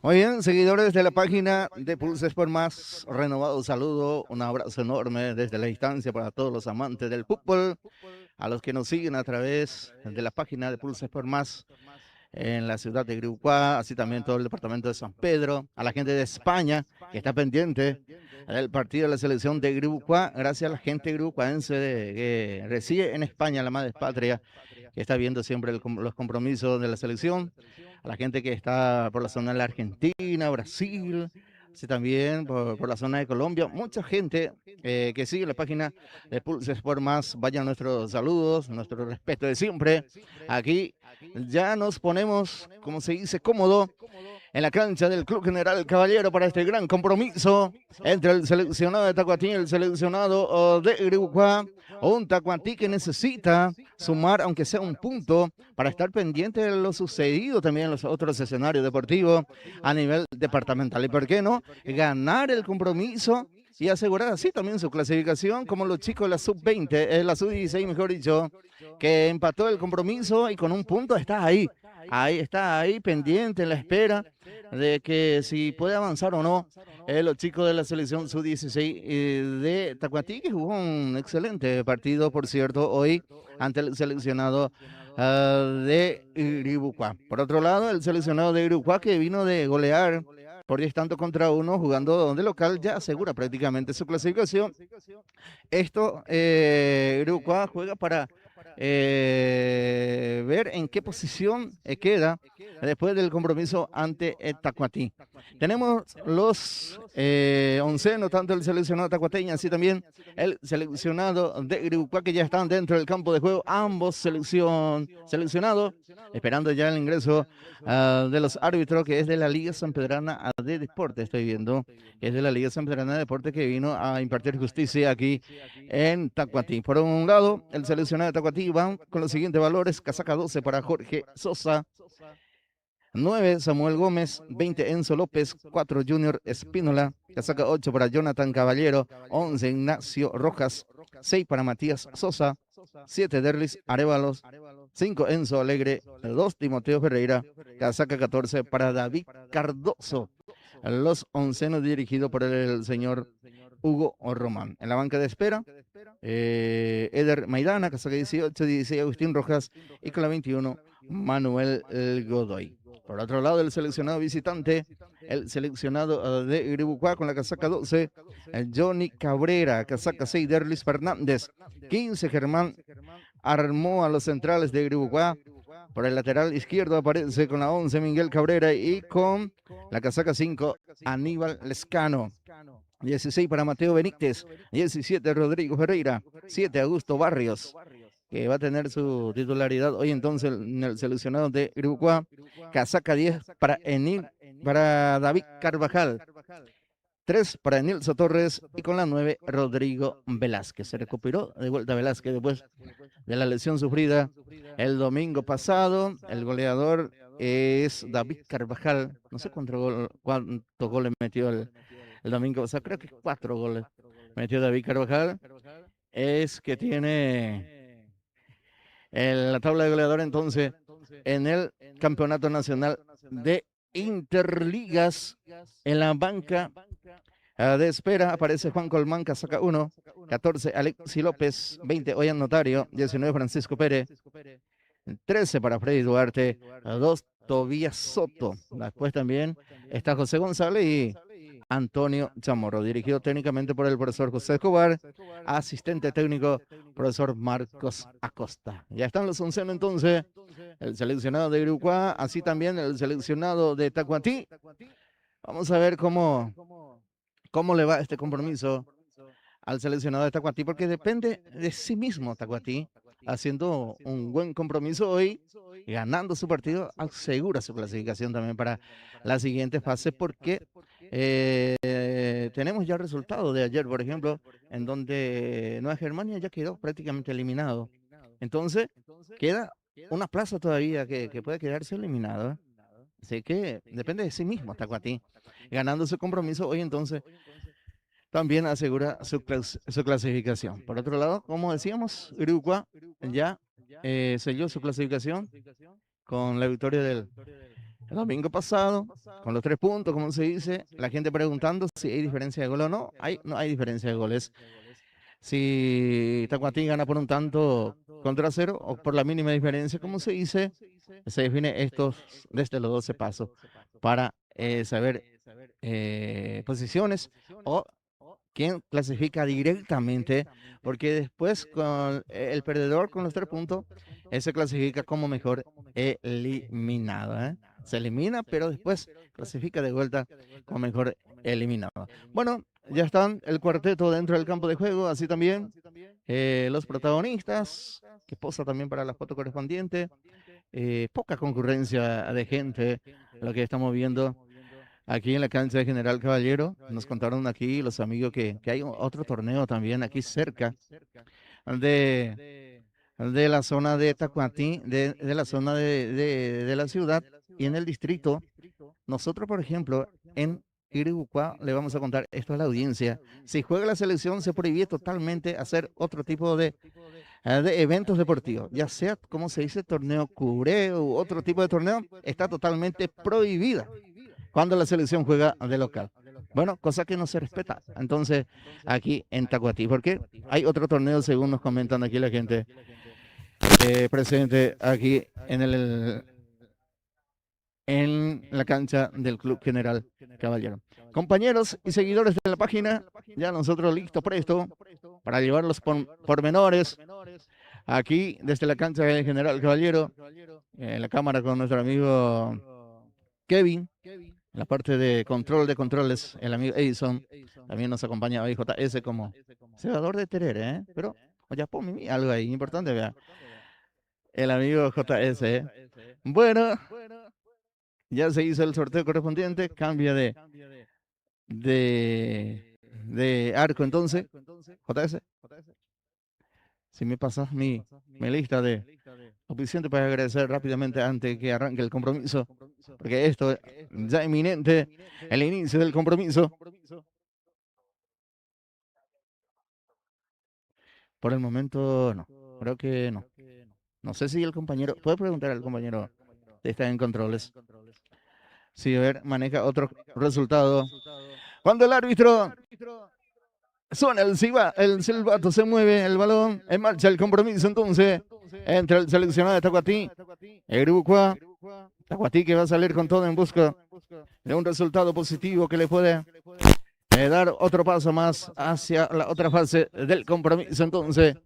Muy bien, seguidores de la página de Pulses por Más, renovado saludo, un abrazo enorme desde la distancia para todos los amantes del fútbol, a los que nos siguen a través de la página de Pulses por Más en la ciudad de Griucuá, así también todo el departamento de San Pedro, a la gente de España que está pendiente del partido de la selección de Griucuá, gracias a la gente griucuaense que reside en España, la madre patria, que está viendo siempre los compromisos de la selección, a la gente que está por la zona de la Argentina, Brasil, sí, también por la zona de Colombia, mucha gente que sigue la página de Pulse Sport Más. Vayan nuestros saludos, nuestro respeto de siempre. Aquí ya nos ponemos, como se dice, cómodo en la cancha del Club General Caballero para este gran compromiso entre el seleccionado de Tacuatí y el seleccionado de Griucuá. Un Tacuatí que necesita sumar, aunque sea un punto, para estar pendiente de lo sucedido también en los otros escenarios deportivos a nivel departamental. ¿Y por qué no? Ganar el compromiso y asegurar así también su clasificación, como los chicos de la sub-20, la sub-16, mejor dicho, que empató el compromiso y con un punto está ahí. Ahí está, ahí pendiente en la espera de que si puede avanzar o no los chicos de la selección sub-16 de Tacuatí, que jugó un excelente partido, por cierto, hoy ante el seleccionado de Iribucuá. Por otro lado, el seleccionado de Iribucuá que vino de golear por 10 tantos contra uno, jugando de local, ya asegura prácticamente su clasificación. Esto, Iribucuá juega para ver en qué posición queda después del compromiso ante el Tacuatí. Tenemos los oncenos, tanto el seleccionado tacuateño, así también el seleccionado de Griucuá, que ya están dentro del campo de juego, ambos seleccionados, esperando ya el ingreso de los árbitros, que es de la Liga Sanpedrana de Deporte, estoy viendo, que es de la Liga Sanpedrana de Deporte, que vino a impartir justicia aquí en Tacuatí. Por un lado, el seleccionado de Tacuatí van con los siguientes valores: casaca 12 para Jorge Sosa, 9 Samuel Gómez, 20 Enzo López, 4 Junior Espínola, casaca 8 para Jonathan Caballero, 11 Ignacio Rojas, 6 para Matías Sosa, 7 Derlis Arévalos, 5 Enzo Alegre, 2 Timoteo Ferreira, casaca 14 para David Cardoso. Los oncenos dirigidos por el señor Hugo Román. En la banca de espera, Eder Maidana, casaca 18, 16 Agustín Rojas y con la 21 Manuel Godoy. Por otro lado, el seleccionado visitante, el seleccionado de Gribucuá con la casaca 12, Johnny Cabrera, casaca 6, Derlis Fernández, 15 Germán armó a los centrales de Gribucuá. Por el lateral izquierdo aparece con la 11 Miguel Cabrera y con la casaca 5 Aníbal Lescano. 16 para Mateo Benítez, 17 Rodrigo Ferreira, 7 Augusto Barrios, que va a tener su titularidad hoy entonces en el seleccionado de Uruguay. Casaca 10 para David Carvajal, 3 para Nilson Torres y con la 9 Rodrigo Velázquez. Se recuperó de vuelta Velázquez después de la lesión sufrida el domingo pasado. El goleador es David Carvajal. No sé cuántos goles metió el domingo pasado. Creo que 4 goles metió David Carvajal. Es que tiene la tabla de goleador entonces en el Campeonato Nacional de Interligas. En la banca de espera aparece Juan Colmán, casaca 1, 14 Alexi López, 20 Oyan Notario, 19 Francisco Pérez, 13 para Freddy Duarte, 2 Tobías Soto. Después también está José González y Antonio Chamorro, dirigido técnicamente por el profesor José Escobar, asistente técnico profesor Marcos Acosta. Ya están los oncenos entonces, el seleccionado de Griucuá, así también el seleccionado de Tacuatí. Vamos a ver cómo le va este compromiso al seleccionado de Tacuatí, porque depende de sí mismo Tacuatí, haciendo un buen compromiso hoy, ganando su partido, asegura su clasificación también para la siguiente fase, porque tenemos ya el resultado de ayer, por ejemplo, en donde Nueva Germania ya quedó prácticamente eliminado. Entonces, queda una plaza todavía que puede quedarse eliminado. Así que depende de sí mismo Tacuatí, ganando su compromiso hoy entonces también asegura su clasificación. Por otro lado, como decíamos, Uruguay ya selló su clasificación con la victoria El domingo pasado, con los 3 puntos, como se dice, la gente preguntando si hay diferencia de gol o no. No hay diferencia de goles. Si Tacuatí gana por un tanto contra 0 o por la mínima diferencia, como se dice, se define estos desde los 12 pasos para saber posiciones o quién clasifica directamente, porque después con el perdedor con los 3 puntos, ese clasifica como mejor eliminado. Se elimina, pero después clasifica de vuelta como mejor eliminado. Bueno, ya están el cuarteto dentro del campo de juego, así también los protagonistas, que posa también para la foto correspondiente. Poca concurrencia de gente, lo que estamos viendo aquí en la cancha de General Caballero. Nos contaron aquí los amigos que hay otro torneo también aquí cerca de la zona de Tacuatí, de la zona de la ciudad y en el distrito. Nosotros, por ejemplo, en Iribucuá le vamos a contar esto a la audiencia. Si juega la selección, se prohíbe totalmente hacer otro tipo de eventos deportivos, ya sea, como se dice, torneo cubre u otro tipo de torneo, está totalmente prohibida cuando la selección juega de local. Bueno, cosa que no se respeta. Entonces, aquí en Tacuatí, porque hay otro torneo, según nos comentan aquí la gente presente aquí en la cancha del Club General Caballero. Compañeros y seguidores de la página, ya nosotros listos, presto, para llevar los pormenores aquí desde la cancha del General Caballero, en la cámara con nuestro amigo Kevin, en la parte de control de controles, el amigo Edison, también nos acompaña hoy JS como cebador de terere, pero ya ponme algo ahí importante, vea. El amigo JS. Bueno, ya se hizo el sorteo correspondiente, cambia de arco entonces. JS, si me pasas mi lista de suficiente para agradecer rápidamente antes que arranque el compromiso, porque esto ya inminente, el inicio del compromiso. Por el momento no, creo que no. No sé si el compañero, puede preguntar al compañero que está en controles. Si, a ver, maneja otro resultado. Cuando el árbitro suena el silbato, se mueve el balón, en marcha el compromiso entonces entre el seleccionado de Tacuatí, el Iribucuá, Tacuatí que va a salir con todo en busca de un resultado positivo que le puede dar otro paso más hacia la otra fase del compromiso entonces.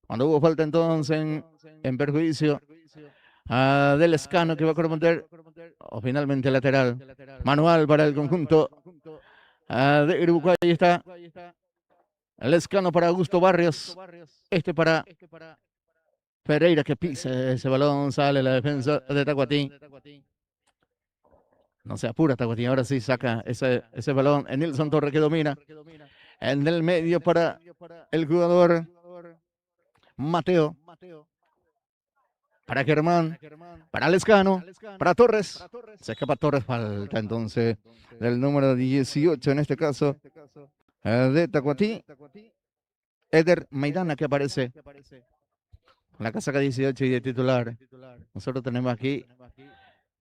Cuando hubo falta entonces en perjuicio del Escano que va a corresponder o finalmente lateral manual para el conjunto de Iribucuá. Ahí está el Escano para Augusto Barrios, este para Pereira que pisa ese balón, sale la defensa de Tacuatí. No se apura Tacuatí, ahora sí saca ese balón. Nilson Torres que domina. En el medio para el jugador Mateo. Para Germán. Para Lescano. Para Torres. Se escapa Torres, falta entonces del número 18 en este caso de Tacuatí. Eder Maidana que aparece con la casaca 18 y de titular. Nosotros tenemos aquí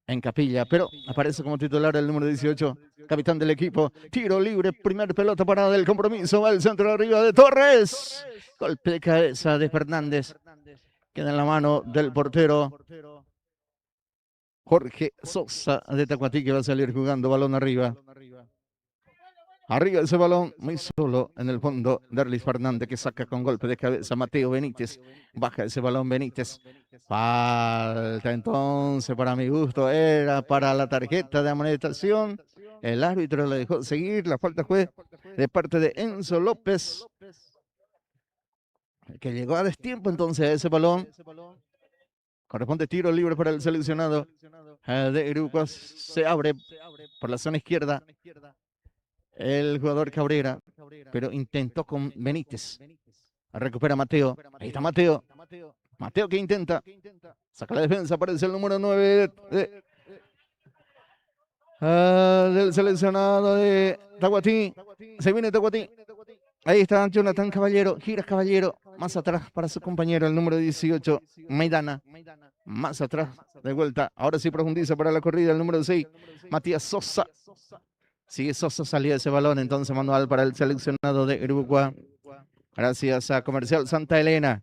en capilla, pero aparece como titular el número 18, capitán del equipo. Tiro libre, primer pelota parada del compromiso, va al centro arriba de Torres. Golpe de cabeza de Fernández. Queda en la mano del portero Jorge Sosa de Tacuatí que va a salir jugando balón arriba. Arriba ese balón, muy solo en el fondo. Derlis Fernández que saca con golpe de cabeza. Mateo Benítez. Baja ese balón Benítez. Falta entonces, para mi gusto, era para la tarjeta de amonestación. El árbitro le dejó seguir. La falta fue de parte de Enzo López, que llegó a destiempo entonces a ese balón. Corresponde tiro libre para el seleccionado de Iribucuá. Se abre por la zona izquierda el jugador Cabrera, pero intentó con Benítez. Recupera Mateo. Ahí está Mateo. Mateo que intenta. Saca la defensa. Aparece el número 9 del seleccionado de Tacuatí. Se viene Tacuatí. Ahí está Jonathan Caballero. Gira Caballero. más atrás para su compañero, el número 18, Maidana. Más atrás, de vuelta. Ahora sí profundiza para la corrida, el número 6, Matías Sosa. Sigue Sosa, salía ese balón, entonces manual para el seleccionado de Uruguay. Gracias a Comercial Santa Elena,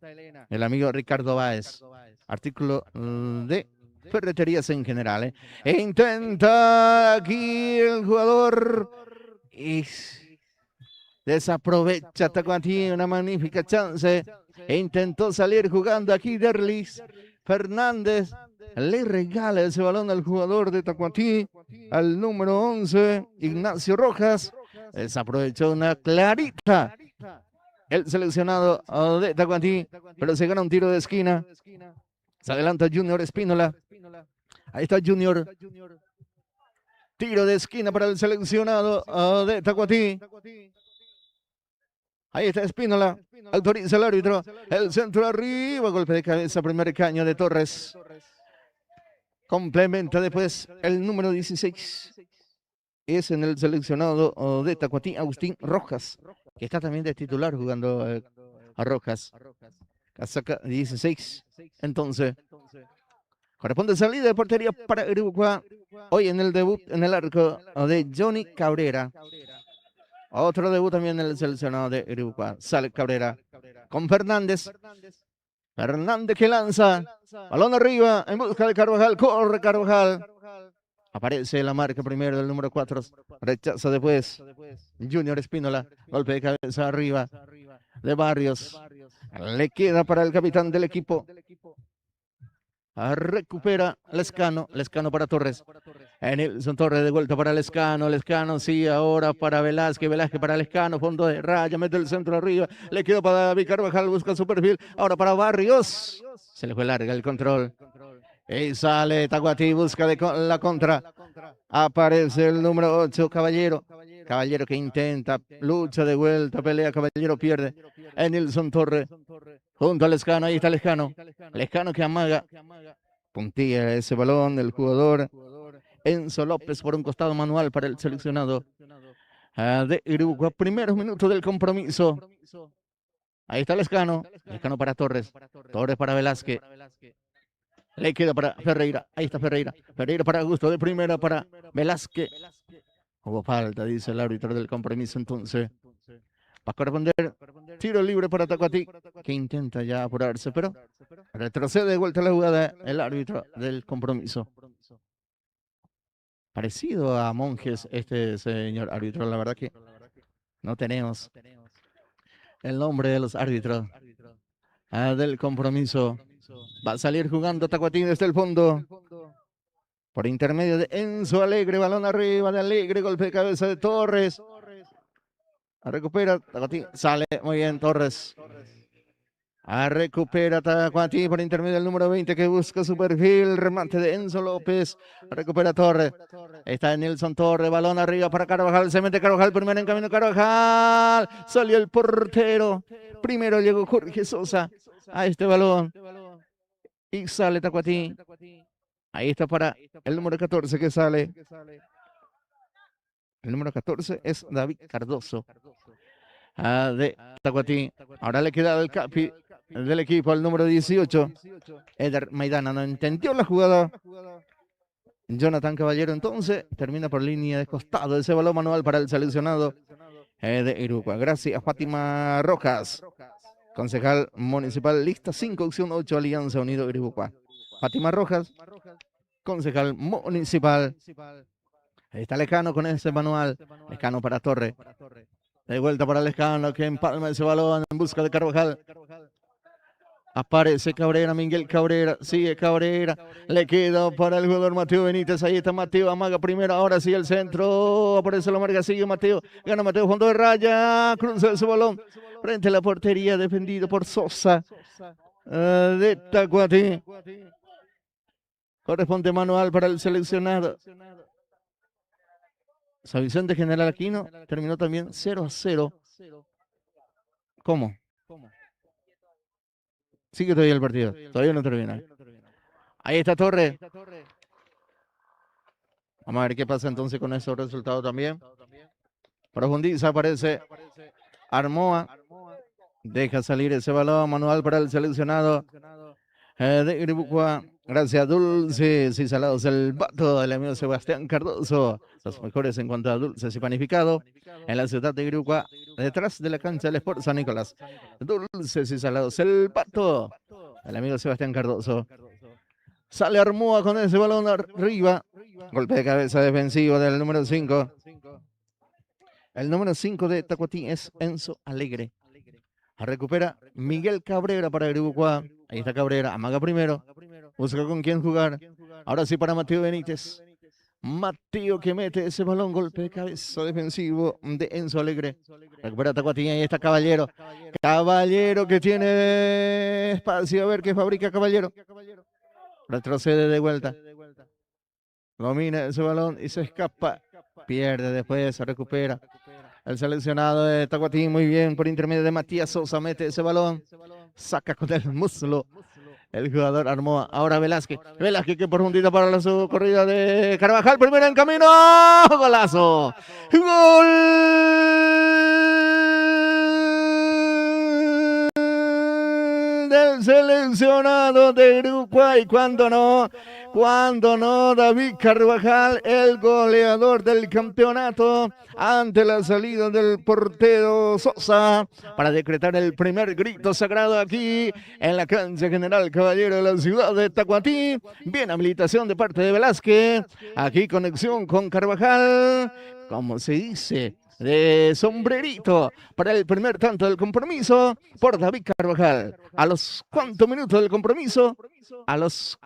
el amigo Ricardo Báez. Artículo de ferreterías en general. E intenta aquí el jugador y desaprovecha Tacuatí, una magnífica chance. E intentó salir jugando aquí Derlis Fernández. Le regala ese balón al jugador de Tacuatí, al número 11, Ignacio Rojas. Desaprovechó una clarita el seleccionado de Tacuatí, pero se gana un tiro de esquina. Se adelanta Junior Espínola. Ahí está Junior. Tiro de esquina para el seleccionado de Tacuatí. Ahí está Espínola. Autoriza el árbitro. El centro arriba. Golpe de cabeza. Primer caño de Torres. Complementa después el número 16. Es en el seleccionado de Tacuatí, Agustín Rojas, que está también de titular jugando a Rojas. Casaca 16. Entonces, corresponde salida de portería para Uruguay. Hoy en el debut en el arco de Johnny Cabrera. Otro debut también en el seleccionado de Uruguay. Sale Cabrera con Fernández. Fernández que lanza. Balón arriba en busca de Carvajal. Corre Carvajal. Aparece la marca primero del número 4. Rechaza después. Junior Espínola. Golpe de cabeza arriba de Barrios. Le queda para el capitán del equipo. Recupera Lescano. Lescano para Torres. Nelson Torres de vuelta para Lescano. Lescano sí, ahora para Velázquez. Velázquez para Lescano. Fondo de raya. Mete el centro arriba. Le queda para David Carvajal. Busca su perfil. Ahora para Barrios. Se le fue larga el control. Y sale Tacuatí. Busca la contra. Aparece el número 8, Caballero. Caballero que intenta. Lucha de vuelta. Pelea. Caballero pierde. Nelson Torres. Junto a Lescano, ahí está Lescano. Lescano que amaga. Puntilla ese balón del jugador Enzo López por un costado manual para el seleccionado de Uruguay. Primeros minutos del compromiso. Ahí está Lescano. Lescano para Torres. Torres para Velázquez. Le queda para Ferreira. Ahí está Ferreira. Ferreira para Augusto. De primera para Velázquez. Hubo falta, dice el árbitro del compromiso entonces. Va a corresponder tiro libre para Tacuatí, que intenta ya apurarse, pero retrocede de vuelta la jugada el árbitro del compromiso. Parecido a Monjes este señor árbitro, la verdad que no tenemos el nombre de los árbitros del compromiso. Va a salir jugando Tacuatí desde el fondo. Por intermedio de Enzo Alegre, balón arriba de Alegre, golpe de cabeza de Torres. Recupera Tacuatí, sale muy bien Torres. Recupera Tacuatí por intermedio del número 20 que busca su perfil. Remate de Enzo López. Recupera Torres. Está Nelson Torres. Balón arriba para Carvajal. Se mete Carvajal. Primero en camino Carvajal. Salió el portero. Primero llegó Jorge Sosa a este balón. Y sale Tacuatí. Ahí está para el número 14 que sale. El número 14 es David Cardoso de Tacuatí. Ahora le queda el capi del equipo al número 18. Eder Maidana no entendió la jugada. Jonathan Caballero entonces termina por línea de costado. Ese balón manual para el seleccionado de Uruguay. Gracias Fátima Rojas. Concejal municipal lista 5, opción 8, Alianza Unido Uruguay. Fátima Rojas, concejal municipal. Ahí está Lescano con ese manual. Lescano para Torre. De vuelta para Lescano que empalma ese balón en busca de Carvajal. Aparece Cabrera, Miguel Cabrera. Sigue Cabrera. Le queda para el jugador Mateo Benítez. Ahí está Mateo. Amaga primero. Ahora sí el centro. Aparece la marca. Sigue Mateo. Gana Mateo. Fondo de raya. Cruza ese balón. Frente a la portería. Defendido por Sosa. De Tacuatí. Corresponde manual para el seleccionado. San Vicente General Aquino terminó también 0-0. ¿Cómo? Sigue todavía el partido. Todavía no termina. Ahí está Torre. Vamos a ver qué pasa entonces con esos resultados también. Profundiza, aparece Armoa. Deja salir ese balón manual para el seleccionado de Guipúzcoa. Gracias, dulces y salados. El vato del amigo Sebastián Cardoso. Los mejores en cuanto a dulces y panificado en la ciudad de Guipúzcoa, detrás de la cancha del Sport San Nicolás. Dulces y salados. El vato del amigo Sebastián Cardoso. Sale Armúa con ese balón arriba. Golpe de cabeza defensivo del número 5. El número 5 de Tacuatí es Enzo Alegre. Recupera Miguel Cabrera para Guipúzcoa. Ahí está Cabrera, amaga primero. Busca con quién jugar. Ahora sí para Mateo Benítez. Mateo que mete ese balón, golpe de cabeza defensivo de Enzo Alegre. Recupera Tacuatí, ahí está Caballero. Caballero que tiene espacio, a ver qué fabrica Caballero. Retrocede de vuelta. Domina ese balón y se escapa. Pierde después, se recupera. El seleccionado de Tacuatí, muy bien, por intermedio de Matías Sosa, mete ese balón. Saca con el muslo el jugador Armoa. Ahora Velázquez. Velázquez que por puntita para la corrida de Carvajal. Primero en camino. ¡Golazo! ¡Gol! Del seleccionado de Uruguay. Cuando no, David Carvajal, el goleador del campeonato, ante la salida del portero Sosa, para decretar el primer grito sagrado aquí en la cancha General Caballero de la ciudad de Tacuatí. Bien habilitación de parte de Velázquez. Aquí conexión con Carvajal, como se dice, de sombrerito para el primer tanto del compromiso por David Carvajal. ¿A los cuántos minutos del compromiso? A los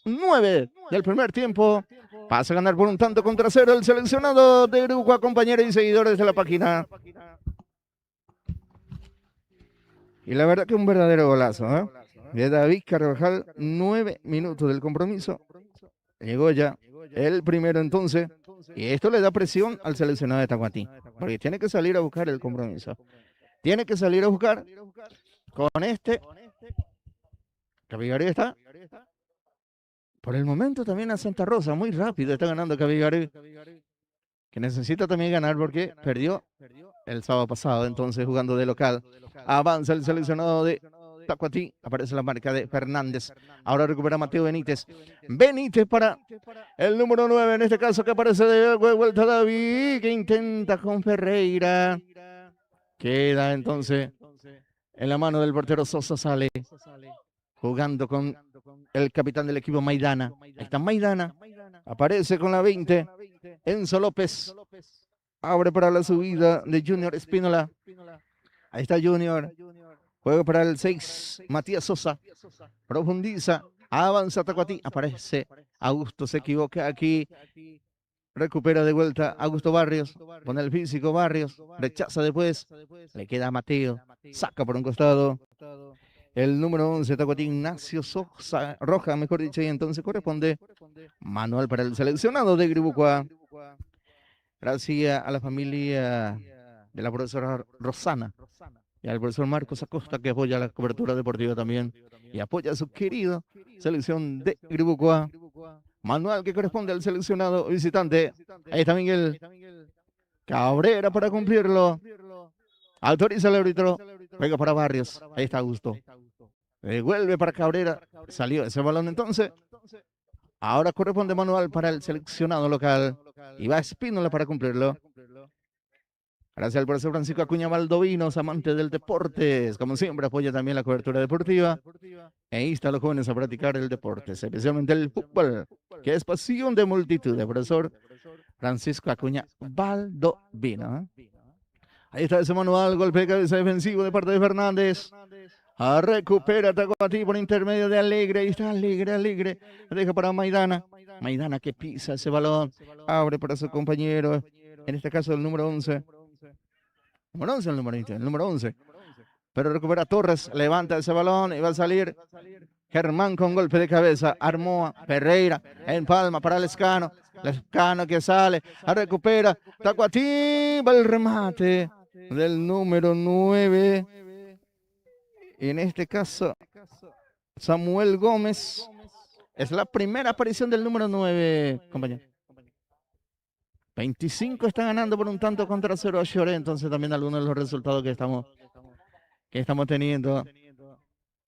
9 del primer tiempo. Pasa a ganar por un tanto contra cero el seleccionado de Uruguay, compañeros y seguidores de la página. Y la verdad que un verdadero golazo, ¿eh? De David Carvajal, 9 minutos del compromiso. Llegó ya el primero entonces. Y esto le da presión al seleccionado de Tacuatí, porque tiene que salir a buscar el compromiso. Tiene que salir a buscar con este. Cavigarí está. Por el momento también a Santa Rosa, muy rápido está ganando Cavigarí, que necesita también ganar porque perdió el sábado pasado, entonces jugando de local. Avanza el seleccionado de Tacuatí, aparece la marca de Fernández. Ahora recupera Mateo Benítez. Benítez para el número 9, en este caso que aparece de vuelta David, que intenta con Ferreira. Queda entonces en la mano del portero Sosa, sale jugando con el capitán del equipo Maidana. Ahí está Maidana, aparece con la 20, Enzo López. Abre para la subida de Junior Espínola. Ahí está Junior. Juega para el 6, Matías Sosa. Profundiza. Avanza Tacuatí. Aparece Augusto. Se equivoca aquí. Recupera de vuelta Augusto Barrios. Con el físico Barrios. Rechaza después. Le queda a Mateo. Saca por un costado. El número 11, Tacuatí, Ignacio Sosa Roja, mejor dicho. Y entonces corresponde manual para el seleccionado de Guipúzcoa. Gracias a la familia de la profesora Rosana y al profesor Marcos Acosta, que apoya la cobertura deportiva también y apoya a su querido selección de Guipúzcoa. Manual que corresponde al seleccionado visitante. Ahí está Miguel Cabrera para cumplirlo. Autoriza el árbitro. Venga para Barrios. Ahí está Augusto. Devuelve para Cabrera. Salió ese balón entonces. Ahora corresponde manual para el seleccionado local. Y va Espínola para cumplirlo. Gracias al profesor Francisco Acuña Valdovinos, amante del deporte. Como siempre, apoya también la cobertura deportiva. E insta a los jóvenes a practicar el deporte, especialmente el fútbol, que es pasión de multitud. El profesor Francisco Acuña Valdovinos. Ahí está ese manual, golpe de cabeza defensivo de parte de Fernández. Recupera Tacuatí por intermedio de Alegre. Ahí está Alegre. Deja para Maidana. Maidana que pisa ese balón. Abre para su compañero. En este caso el número 11. Número 11 o el número 20. El número 11. Pero recupera Torres. Levanta ese balón y va a salir Germán con golpe de cabeza. Armoa. Ferreira. En palma para Lescano. Lescano que sale. Recupera Tacuatí. Va el remate del número 9. En este caso, Samuel Gómez. Es la primera aparición del número 9, compañero. 25 está ganando por un tanto contra 0 a Lloré. Entonces también algunos de los resultados que estamos que estamos teniendo.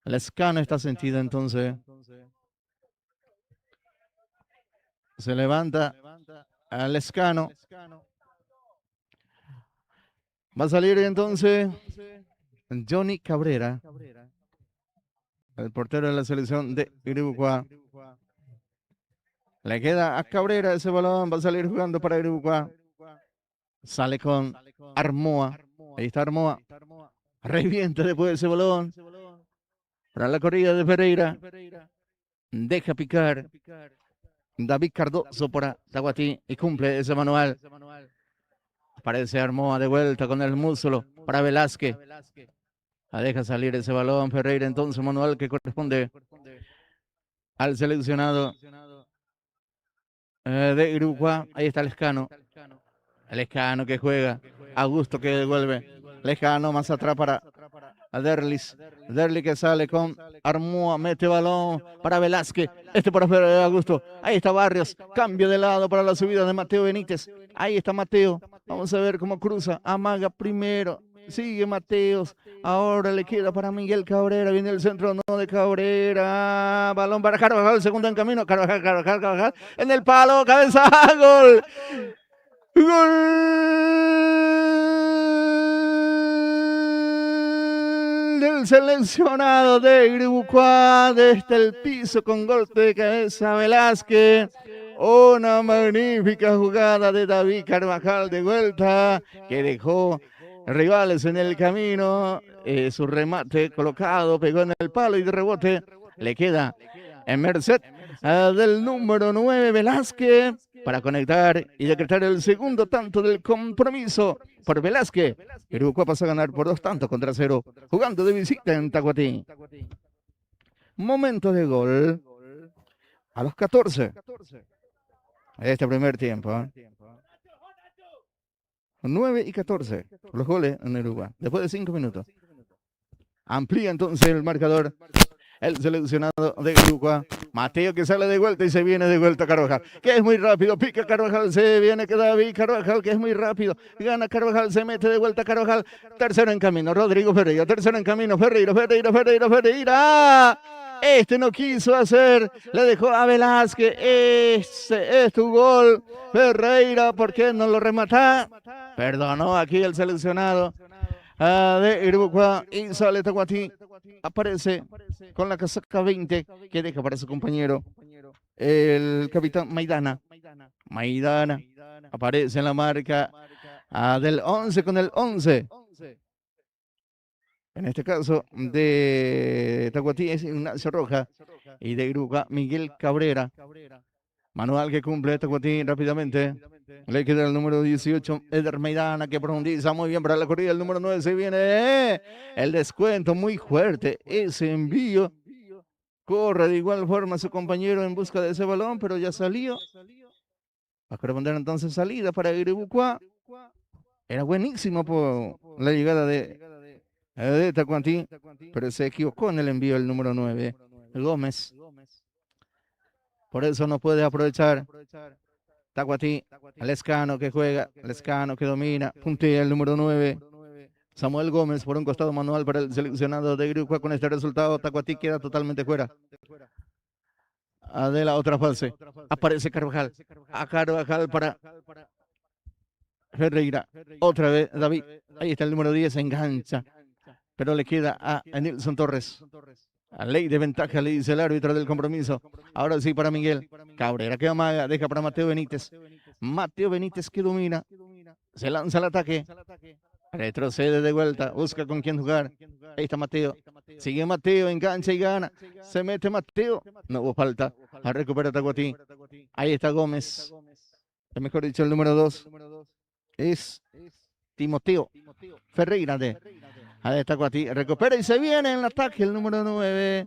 Lescano está sentido entonces. Se levanta al Lescano. Va a salir entonces Johnny Cabrera, el portero de la selección de Uruguay. Le queda a Cabrera ese balón, va a salir jugando para Uruguay. Sale con Armoa. Ahí está Armoa. Revienta después de ese balón. Para la corrida de Ferreira. Deja picar David Cardoso para Taguatí y cumple ese manual. Aparece Armoa de vuelta con el muslo para Velázquez. Deja salir ese balón Ferreira, entonces manual que corresponde al seleccionado de Uruguay. Ahí está Lescano. Lescano que juega. Augusto que devuelve. Lescano más atrás para Derlis. Derlis que sale con Armoa. Mete balón para Velázquez. Para Augusto. Ahí está Barrios. Cambio de lado para la subida de Mateo Benítez. Ahí está Mateo. Vamos a ver cómo cruza. Amaga primero. Sigue Mateos. Ahora le queda para Miguel Cabrera. Viene el centro no de Cabrera. Balón para Carvajal. Segundo en camino. Carvajal. En el palo. Cabeza. Gol. ¡Gol! Del seleccionado de Uruguay desde el piso con golpe de cabeza Velázquez. Una magnífica jugada de David Carvajal de vuelta que dejó rivales en el camino. Su remate colocado, pegó en el palo y de rebote le queda en merced del número 9 Velázquez para conectar y decretar el segundo tanto del compromiso por Velázquez. Uruguay pasa a ganar por 2 tantos contra 0, jugando de visita en Tacuatí. Momento de gol a los 14. Este primer tiempo. 9 y 14 los goles en Uruguay. Después de 5 minutos. Amplía entonces el marcador el seleccionado de Uruguay. Mateo que sale de vuelta y se viene de vuelta Carvajal, que es muy rápido, pica Carvajal, se viene que David Carvajal, que es muy rápido, gana Carvajal, se mete de vuelta Carvajal, tercero en camino, Rodrigo Ferreira, tercero en camino, Ferreira. Este no quiso hacer, le dejó a Velázquez, este es tu gol, Ferreira, ¿por qué no lo remata? Perdonó aquí el seleccionado de Uruguay y sale Tacuatí. Aparece con la casaca 20 que deja para su compañero el capitán Maidana. Aparece en la marca del 11 con el 11. En este caso de Tacuatí es Ignacio Roja y de Uruguay Miguel Cabrera. Manual que cumple Tacuatí rápidamente. Le queda el número 18, Eder Maidana, que profundiza muy bien para la corrida. El número 9 se viene. El descuento muy fuerte. Ese envío. Corre de igual forma su compañero en busca de ese balón, pero ya salió. Va a corresponder entonces salida para Uruguay. Era buenísimo por la llegada de Tacuatí, pero se equivocó en el envío el número 9, Gómez. Por eso no puede aprovechar Tacuatí. Lescano que juega, Lescano que domina, puntea el número 9. Samuel Gómez por un costado manual para el seleccionado de Uruguay. Con este resultado, Tacuatí queda totalmente fuera de la otra fase. Aparece Carvajal. A Carvajal para Ferreira. Otra vez David. Ahí está el número 10, engancha. Pero le queda a Nilson Torres. A ley de ventaja, le dice el árbitro del compromiso. Ahora sí para Miguel Cabrera que amaga, deja para Mateo Benítez. Mateo Benítez que domina. Se lanza al ataque. Retrocede de vuelta, busca con quién jugar. Ahí está Mateo. Sigue Mateo, engancha y gana. Se mete Mateo. No hubo falta. Recupera Tacuatí. Ahí está Gómez. Mejor dicho, el número 2 es Timoteo Ferreira de Tacuatí. Recupera y se viene en el ataque el número 9.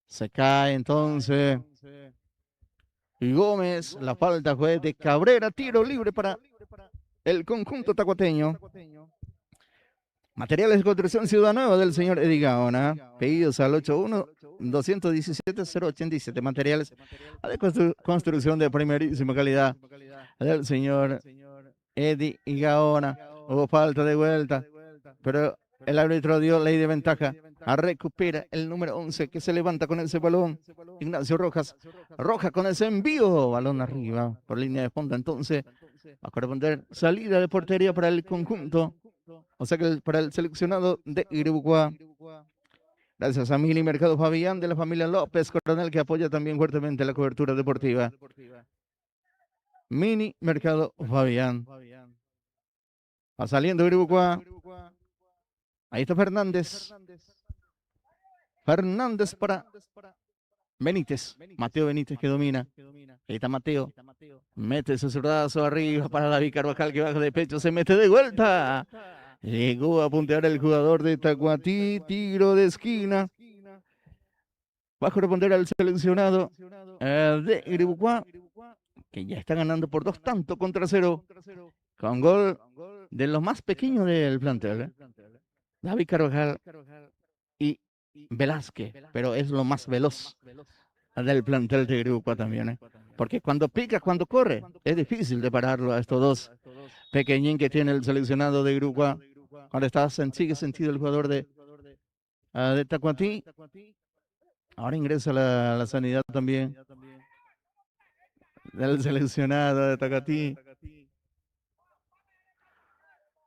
Se cae entonces. Y Gómez, la falta fue de Cabrera. Tiro libre para el conjunto tacuateño. Materiales de construcción Ciudad Nueva del señor Eddie Gaona. Pedidos al 81-217-087. Materiales de construcción de primerísima calidad del señor Eddie Gaona. Hubo falta de vuelta, pero el árbitro dio ley de ventaja. Recupera el número 11 que se levanta con ese balón. Ignacio Rojas. Rojas con ese envío. Balón arriba por línea de fondo. Entonces va a corresponder salida de portería para el conjunto. O sea que para el seleccionado de Uruguay. Gracias a Mili Mercado Fabián de la familia López Coronel que apoya también fuertemente la cobertura deportiva. Mini Mercado Fabián. Va saliendo Uruguay. Ahí está Fernández. Fernández para Benítez. Mateo Benítez que domina. Ahí está Mateo. Mete su zurdazo arriba para David Carvajal que baja de pecho. Se mete de vuelta. Llegó a puntear el jugador de Tacuatí. Tiro de esquina. Va a corresponder al seleccionado de Uruguay, que ya está ganando por 2 tantos contra 0. Con gol de los más pequeños del plantel. David Carvajal y Velázquez, pero es lo más veloz del plantel de Uruguay también. Porque cuando pica, cuando corre, es difícil de pararlo a estos dos pequeñín que tiene el seleccionado de Uruguay. Ahora está sigue sentido el jugador de Tacuatí. Ahora ingresa la sanidad también del seleccionado de Tacuatí.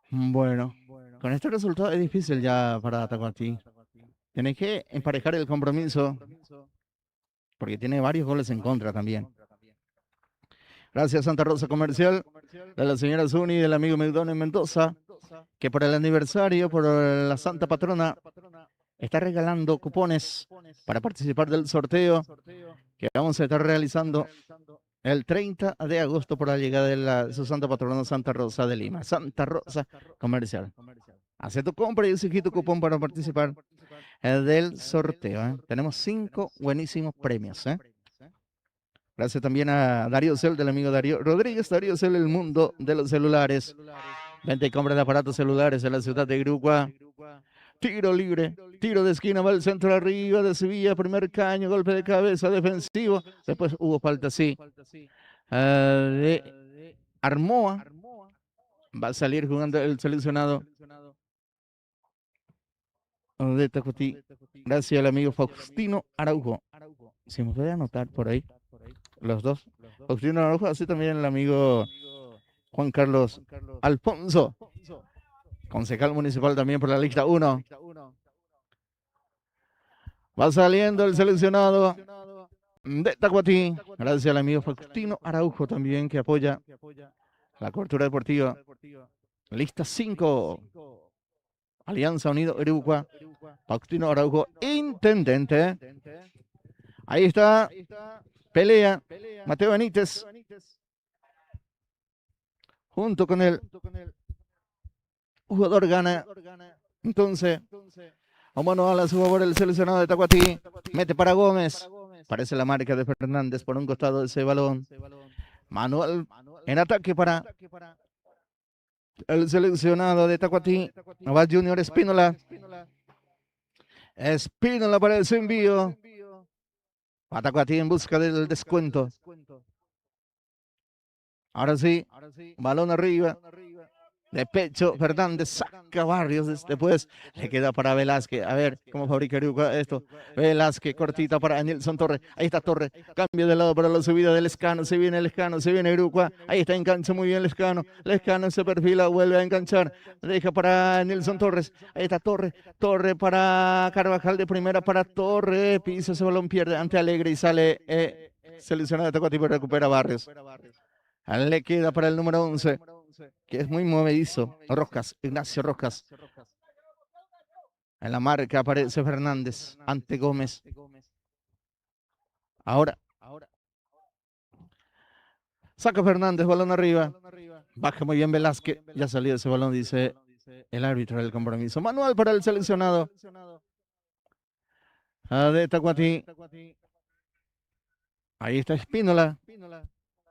Bueno, con este resultado es difícil ya para Tacuatí. Tiene que emparejar el compromiso porque tiene varios goles en contra también. Gracias Santa Rosa Comercial, de la señora Zuni y del amigo Meudón en Mendoza, que por el aniversario, por la Santa Patrona, está regalando cupones para participar del sorteo que vamos a estar realizando el 30 de agosto por la llegada de su Santa Patrona Santa Rosa de Lima. Santa Rosa Comercial. Hace tu compra y exigí tu cupón para participar del sorteo. Tenemos 5 buenísimos premios. Gracias también a Darío Cel, del amigo Darío Rodríguez. Darío Cel, el mundo de los celulares. Venta y compra de aparatos celulares en la ciudad de Uruguay. Tiro libre, tiro de esquina, va al centro arriba de Sevilla, primer caño, golpe de cabeza, defensivo. Después hubo falta, sí, de Armoa. Va a salir jugando el seleccionado de Tacuatí. Gracias al amigo Faustino Araujo. Si me puede anotar por ahí, los dos. Faustino Araujo, así también el amigo Juan Carlos Alfonso. Concejal municipal también por la lista 1. Va saliendo el seleccionado de Tacuatí. Gracias al amigo Faustino Araujo también que apoya la cobertura deportiva. Lista 5. Alianza Unido Uruguay. Faustino Araujo, intendente. Ahí está. Pelea. Mateo Benítez. Junto con el jugador gana. Entonces, a mano a su favor el seleccionado de Tacuatí. Mete para Gómez. Parece la marca de Fernández por un costado de ese balón. Manuel en ataque para el seleccionado de Tacuatí. Va Junior Espínola. Espínola para ese envío. Va Tacuatí en busca del descuento. Ahora sí, balón arriba. De pecho, Fernández saca Barrios. Después le queda para Velázquez. A ver cómo fabrica Uruguay esto. Velázquez, cortita para Nilson Torres. Ahí está Torres. Cambio de lado para la subida del Lescano. Se viene el Lescano, se viene Uruguay. Ahí está, engancha muy bien Lescano. Lescano se perfila, vuelve a enganchar. Deja para Nilson Torres. Ahí está Torres. Torres para Carvajal de primera para Torres. Pisa ese balón, pierde ante Alegre y sale seleccionado de Tacuatí, pero recupera Barrios. Le queda para el número 11. Que es muy movedizo, Rojas, Ignacio Rojas. En la marca aparece Fernández ante Gómez. Ahora saca Fernández, balón arriba. Baja muy bien Velázquez. Ya salió ese balón, dice el árbitro del compromiso. Manual para el seleccionado de Tacuatí. Ahí está Espínola.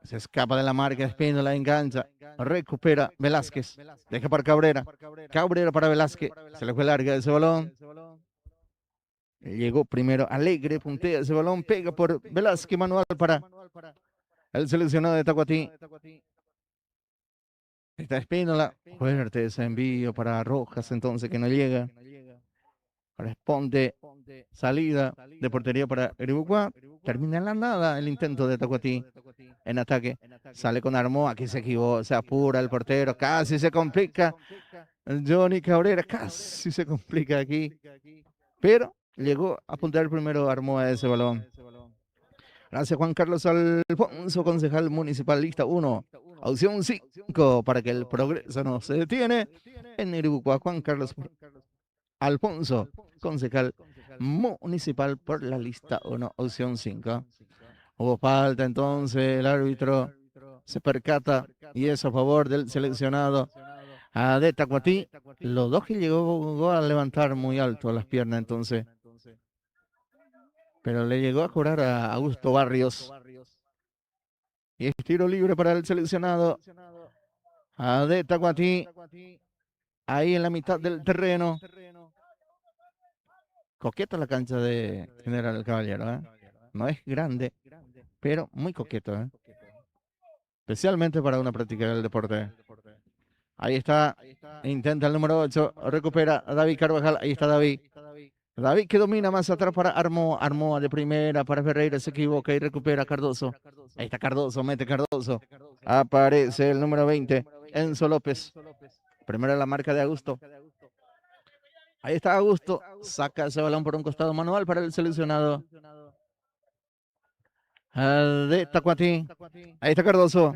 Se escapa de la marca, Espínola engancha, recupera Velázquez, deja para Cabrera, Cabrera para Velázquez, se le fue larga ese balón. Llegó primero Alegre, puntea ese balón, pega por Velázquez, manual para el seleccionado de Tacuatí. Está Espínola, fuerte ese envío para Rojas, entonces que no llega. Responde salida de portería para Iribucuá. Termina en la nada el intento de Tacuatí en ataque. Sale con Armoa, aquí se equivocó, se apura el portero, casi se complica. Johnny Cabrera casi se complica aquí, pero llegó a apuntar primero Armoa ese balón. Gracias Juan Carlos Alfonso, concejal municipal, lista 1. Opción 5 para que el progreso no se detiene. En Iribucuá, Juan Carlos Alfonso, concejal municipal por la lista 1, opción 5. Hubo falta entonces, el árbitro se percata y es a favor del seleccionado de Tacuatí. Los dos que llegó a levantar muy alto las piernas entonces, pero le llegó a cobrar a Augusto Barrios. Y es tiro libre para el seleccionado de Tacuatí. Ahí en la mitad del terreno. Coqueta la cancha de General Caballero, ¿eh? No es grande, pero muy coqueto, ¿eh? Especialmente para una práctica del deporte. Ahí está, intenta el número 8, recupera a David Carvajal, ahí está David. David que domina más atrás para Armoa de primera, para Ferreira, se equivoca y recupera a Cardoso. Ahí está Cardoso, mete Cardoso. Aparece el número 20, Enzo López. Primero la marca de Augusto. Ahí está Augusto, saca ese balón por un costado manual para el seleccionado de Tacuatí. Ahí está Cardoso,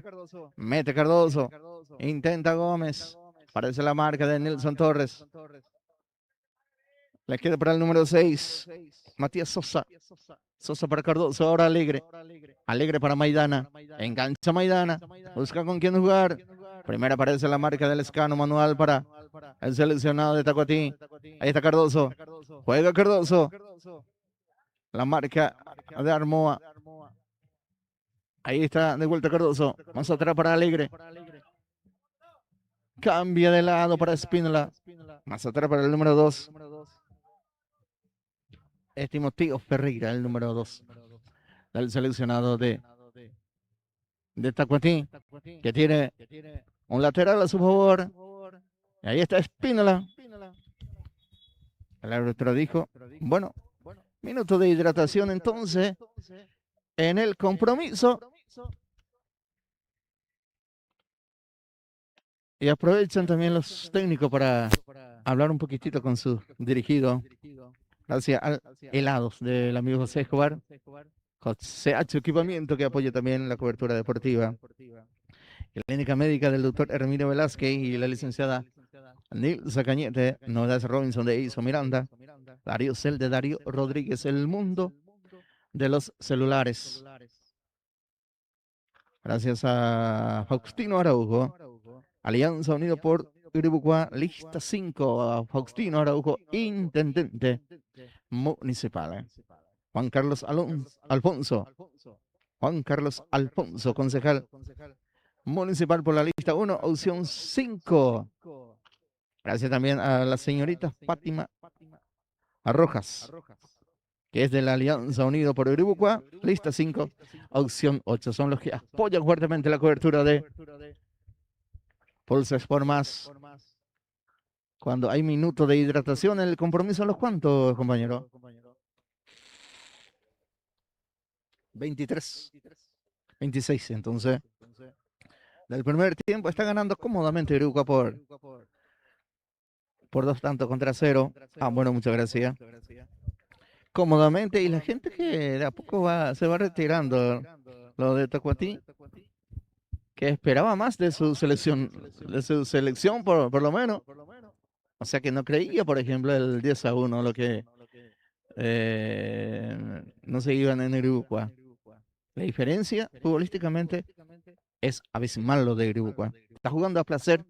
mete Cardoso, intenta Gómez, parece la marca de Nelson Torres. Le queda para el número 6, Matías Sosa. Sosa para Cardoso, ahora Alegre. Alegre para Maidana, engancha Maidana, busca con quién jugar. Primero aparece la marca del escano manual para el seleccionado de Tacuatí. Ahí está Cardoso, juega Cardoso. La marca de Armoa. Ahí está de vuelta Cardoso, más atrás para Alegre. Cambia de lado para Espínola, más atrás para el número 2. Timoteo Ferreira, el número 2 del seleccionado de Tacuatí, que tiene un lateral a su favor. Y ahí está Espínola. El árbitro dijo, bueno, minuto de hidratación entonces en el compromiso. Y aprovechan también los técnicos para hablar un poquitito con su dirigido. Gracias al helados del amigo José Escobar. José H. Equipamiento que apoya también la cobertura deportiva. La clínica médica del doctor Herminio Velázquez y la licenciada Nilsa Cañete, Nodas Robinson de Iso Miranda, Darío Cel de Darío Rodríguez, el mundo de los celulares. Gracias a Faustino Araujo, Alianza Unido por Iribucuá, lista 5, a Faustino Araujo, intendente municipal. Juan Carlos Alfonso, Juan Carlos Alfonso, concejal municipal por la lista 1, opción 5. Gracias también a la señorita Fátima Rojas, que es de la Alianza Unido por Iribucuá, lista 5, opción 8. Son los que apoyan fuertemente la cobertura de Pulse Sport Más. Cuando hay minutos de hidratación, el compromiso en los cuantos, compañero. 23, 26, entonces. Del primer tiempo está ganando cómodamente Iribucuá por 2 tantos contra 0. Bueno, muchas gracias. Cómodamente, y la gente que de a poco se va retirando. Lo de Tacuatí, que esperaba más de su selección por lo menos. O sea que no creía, por ejemplo, el 10-1, lo que no se iban en Iribucuá. La diferencia futbolísticamente es abismal lo de Iribucuá. Está jugando a placer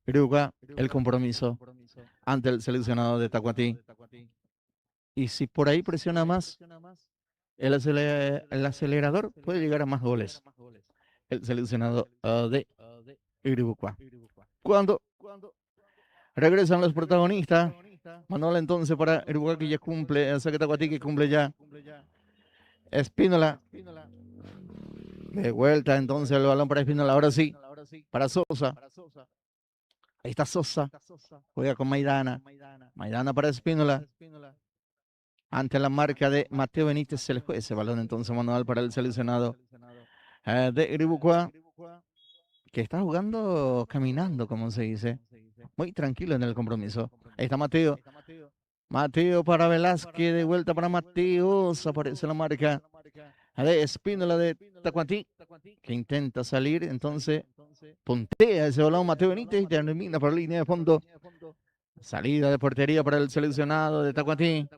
Iribucuá el compromiso ante el seleccionado de Tacuatí. Y si por ahí presiona más, el acelerador puede llegar a más goles. El seleccionado de Iribucuá. Cuando regresan los protagonistas, Manuel entonces para Iribucuá que ya cumple, o sea que Tacuatí que cumple ya. Espínola. De vuelta entonces el balón para Espínola. Ahora sí. para Sosa. Ahí está Sosa. Juega con Maidana. Maidana para Espínola. Ante la marca de Mateo Benítez se le fue ese balón entonces manual para el seleccionado de Iribucua, que está jugando caminando, como se dice. Muy tranquilo en el compromiso. Ahí está Mateo. Mateo para Velázquez, de vuelta para Mateos. Aparece la marca de Espínola de Tacuatí, que intenta salir, entonces puntea ese balón Mateo Benítez y termina por línea de fondo. Salida de portería para el seleccionado de Tacuatí.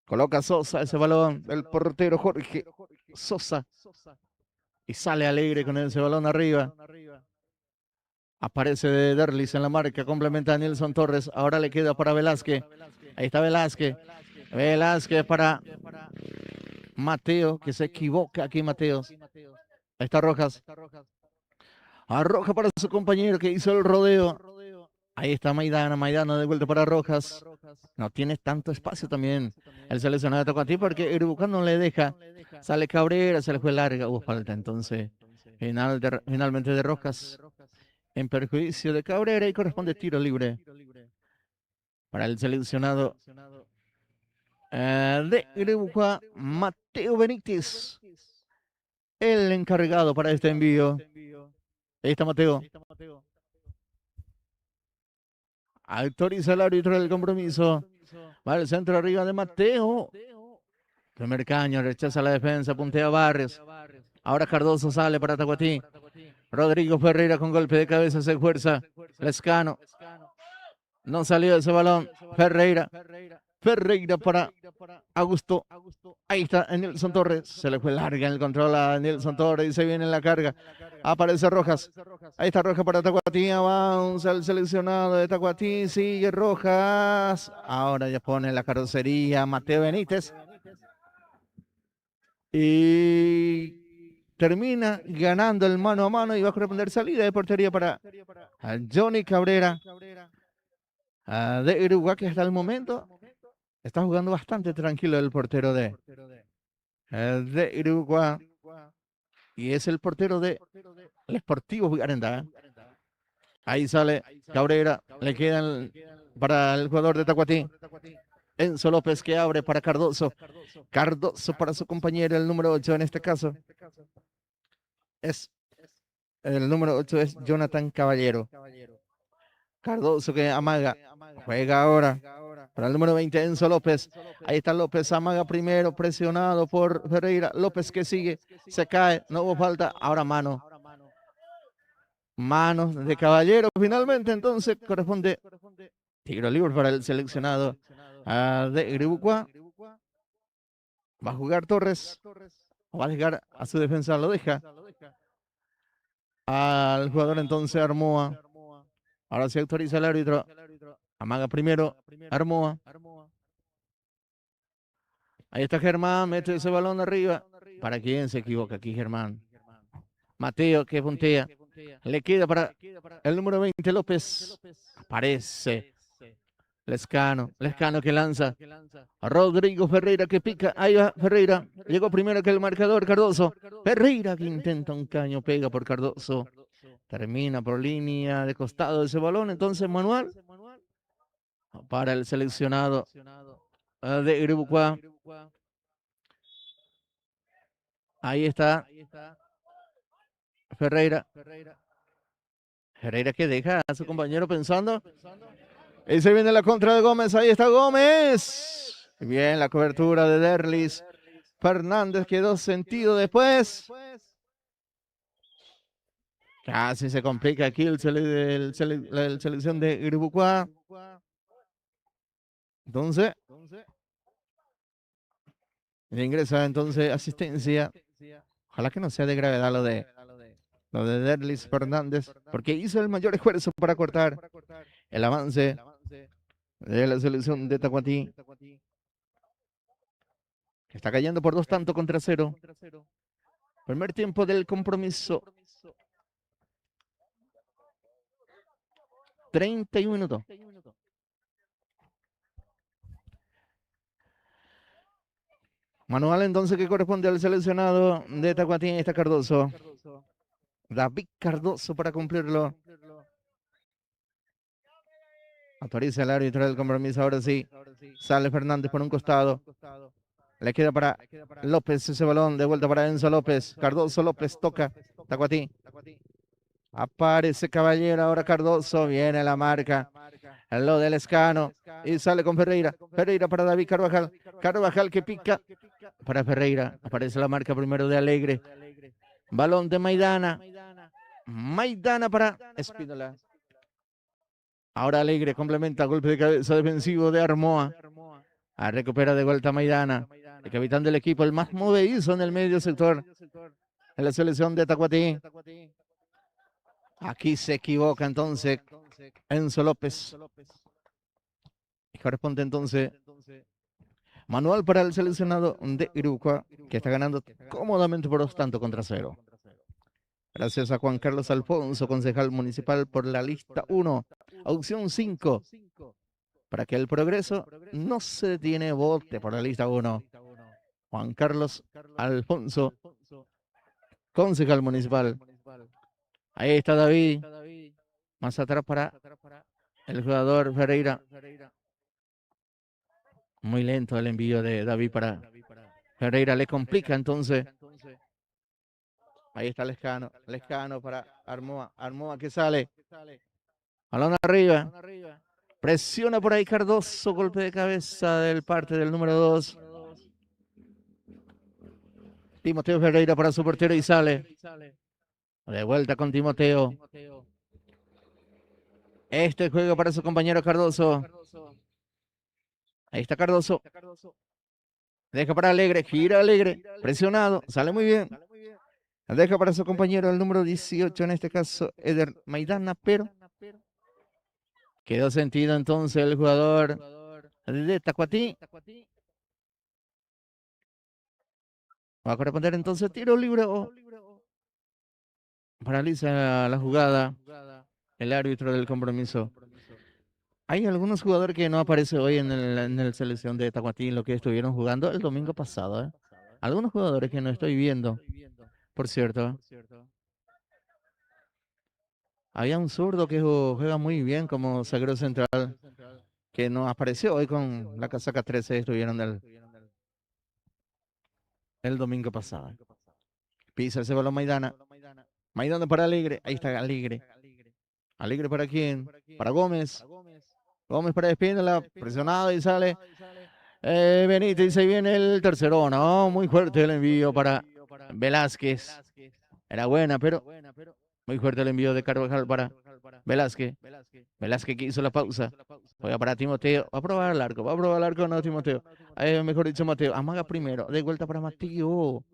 Coloca Sosa ese balón, el portero Jorge Sosa. Y sale alegre con ese balón arriba. Aparece de Derlis en la marca, complementa a Nilson Torres. Ahora le queda para Velázquez. Ahí está Velázquez. Velázquez para Mateo, que se equivoca aquí Mateos. Ahí está Rojas. Arroja para su compañero que hizo el rodeo. Ahí está Maidana. Maidana de vuelta para Rojas. No tiene tanto espacio también el seleccionado de Tocantí porque Iribucá no le deja. Sale Cabrera, se le fue larga. Hubo falta entonces. Finalmente de Rojas en perjuicio de Cabrera y corresponde tiro libre para el seleccionado de Iribucá, Mateo Benítez, el encargado para este envío. Ahí está Mateo. Autoriza el árbitro del compromiso. Va al centro arriba de Mateo. Primer caño, rechaza la defensa, puntea Barrios. Ahora Cardoso sale para Tacuatí. Rodrigo Ferreira con golpe de cabeza se esfuerza. Lescano. No salió ese balón. Ferreira. Ferreira para Augusto. Ahí está Nilson Torres. Se le fue larga en el control a Nilson Torres y se viene en la carga. Aparece Rojas. Ahí está Rojas para Tacuatí. Avanza el seleccionado de Tacuatí. Sigue Rojas. Ahora ya pone la carrocería Mateo Benítez. Y termina ganando el mano a mano y va a corresponder salida de portería para Johnny Cabrera de Uruguay, que hasta el momento está jugando bastante tranquilo el portero de Uruguay. Y es el portero de el Sportivo Bugarenda. Ahí sale Cabrera, le quedan para el jugador de Tacuatí. Enzo López que abre para Cardoso. Cardoso para su compañero, el número 8 en este caso. El número 8 es Jonathan Caballero. Cardoso que amaga. Juega ahora para el número 20, Enzo López. Ahí está López, amaga primero, presionado por Ferreira. López que sigue, se cae, no hubo falta. Ahora mano. Manos de Caballero. Finalmente entonces corresponde tiro libre para el seleccionado de Iribucua. Va a jugar Torres. Va a dejar a su defensa, lo deja al jugador entonces Armoa. Ahora se autoriza el árbitro. Amaga primero Armoa. Ahí está Germán, mete ese balón arriba. ¿Para quién se equivoca aquí Germán? Mateo que puntea. Le queda para el número 20 López. Aparece Lescano que lanza. Rodrigo Ferreira que pica. Ahí va Ferreira. Llegó primero que el marcador Cardoso. Ferreira que intenta un caño, pega por Cardoso. Termina por línea de costado de ese balón. Entonces manual para el seleccionado de Iribucua. Ahí está Ferreira. Ferreira que deja a su compañero pensando. Y se viene la contra de Gómez. Ahí está Gómez. Bien, la cobertura de Derlis. Fernández quedó sentido después. Casi se complica aquí la selección de Iribucua. Entonces, ingresa entonces asistencia. Ojalá que no sea de gravedad lo de Derlis Fernández, porque hizo el mayor esfuerzo para cortar el avance de la selección de Tacuatí. Está cayendo por 2-0. Primer tiempo del compromiso. 31 minutos. Manual entonces que corresponde al seleccionado de Tacuatí. Está Cardoso. David Cardoso para cumplirlo. Autoriza el árbitro del compromiso. Ahora sí. Sale Fernández por un costado. Le queda para López ese balón. De vuelta para Enzo López. Cardoso López toca. Tacuatí. Aparece Caballero. Ahora Cardoso. Viene la marca. Lo del Escano. Y sale con Ferreira. Ferreira para David Carvajal. Carvajal que pica. Para Ferreira. Aparece la marca primero de Alegre. Balón de Maidana. Maidana para Espínola. Ahora Alegre complementa. Golpe de cabeza defensivo de Armoa. Recupera de vuelta Maidana. El capitán del equipo. El más movedizo en el medio sector. En la selección de Tacuatí. Aquí se equivoca entonces Enzo López. Y corresponde entonces manual para el seleccionado de Irucua, que está ganando cómodamente por 2-0. Gracias a Juan Carlos Alfonso, concejal municipal por la lista 1. Opción 5. Para que el progreso no se detiene, vote por la lista 1. Juan Carlos Alfonso, concejal municipal. Ahí está David. Más atrás para el jugador Ferreira. Muy lento el envío de David para Ferreira. Le complica entonces. Ahí está Lescano. Lescano para Armoa. Armoa que sale. Balón arriba. Presiona por ahí Cardoso. Golpe de cabeza del parte del número 2. Timoteo Ferreira para su portero y sale. De vuelta con Timoteo. Este juego para su compañero Cardoso. Ahí está Cardoso. Deja para Alegre. Gira Alegre. Presionado. Sale muy bien. Deja para su compañero el número 18, en este caso Eder Maidana, pero quedó sentido entonces el jugador de Tacuatí. Va a corresponder entonces tiro libre o paraliza la jugada el árbitro del compromiso. Hay algunos jugadores que no aparecen hoy en el selección de Tacuatí, lo que estuvieron jugando el domingo pasado. Algunos jugadores que no estoy viendo, por cierto. Había un zurdo que juega muy bien como zaguero central, que no apareció hoy con la casaca 13, estuvieron el domingo pasado. Pisa ese balón Maidana. Maidana para Alegre. Ahí está Alegre. Alegre para quién? Para Gómez. Gómez para Espínola. Presionado y sale. Benítez, y se viene el tercero. No, muy fuerte el envío para Velázquez. Era buena, pero muy fuerte el envío de Carvajal para Velázquez. Velázquez que hizo la pausa. Juega para Timoteo. Va a probar el arco. Va a probar el arco, no, Timoteo. Mejor dicho, Mateo. Amaga primero. De vuelta para Mateo.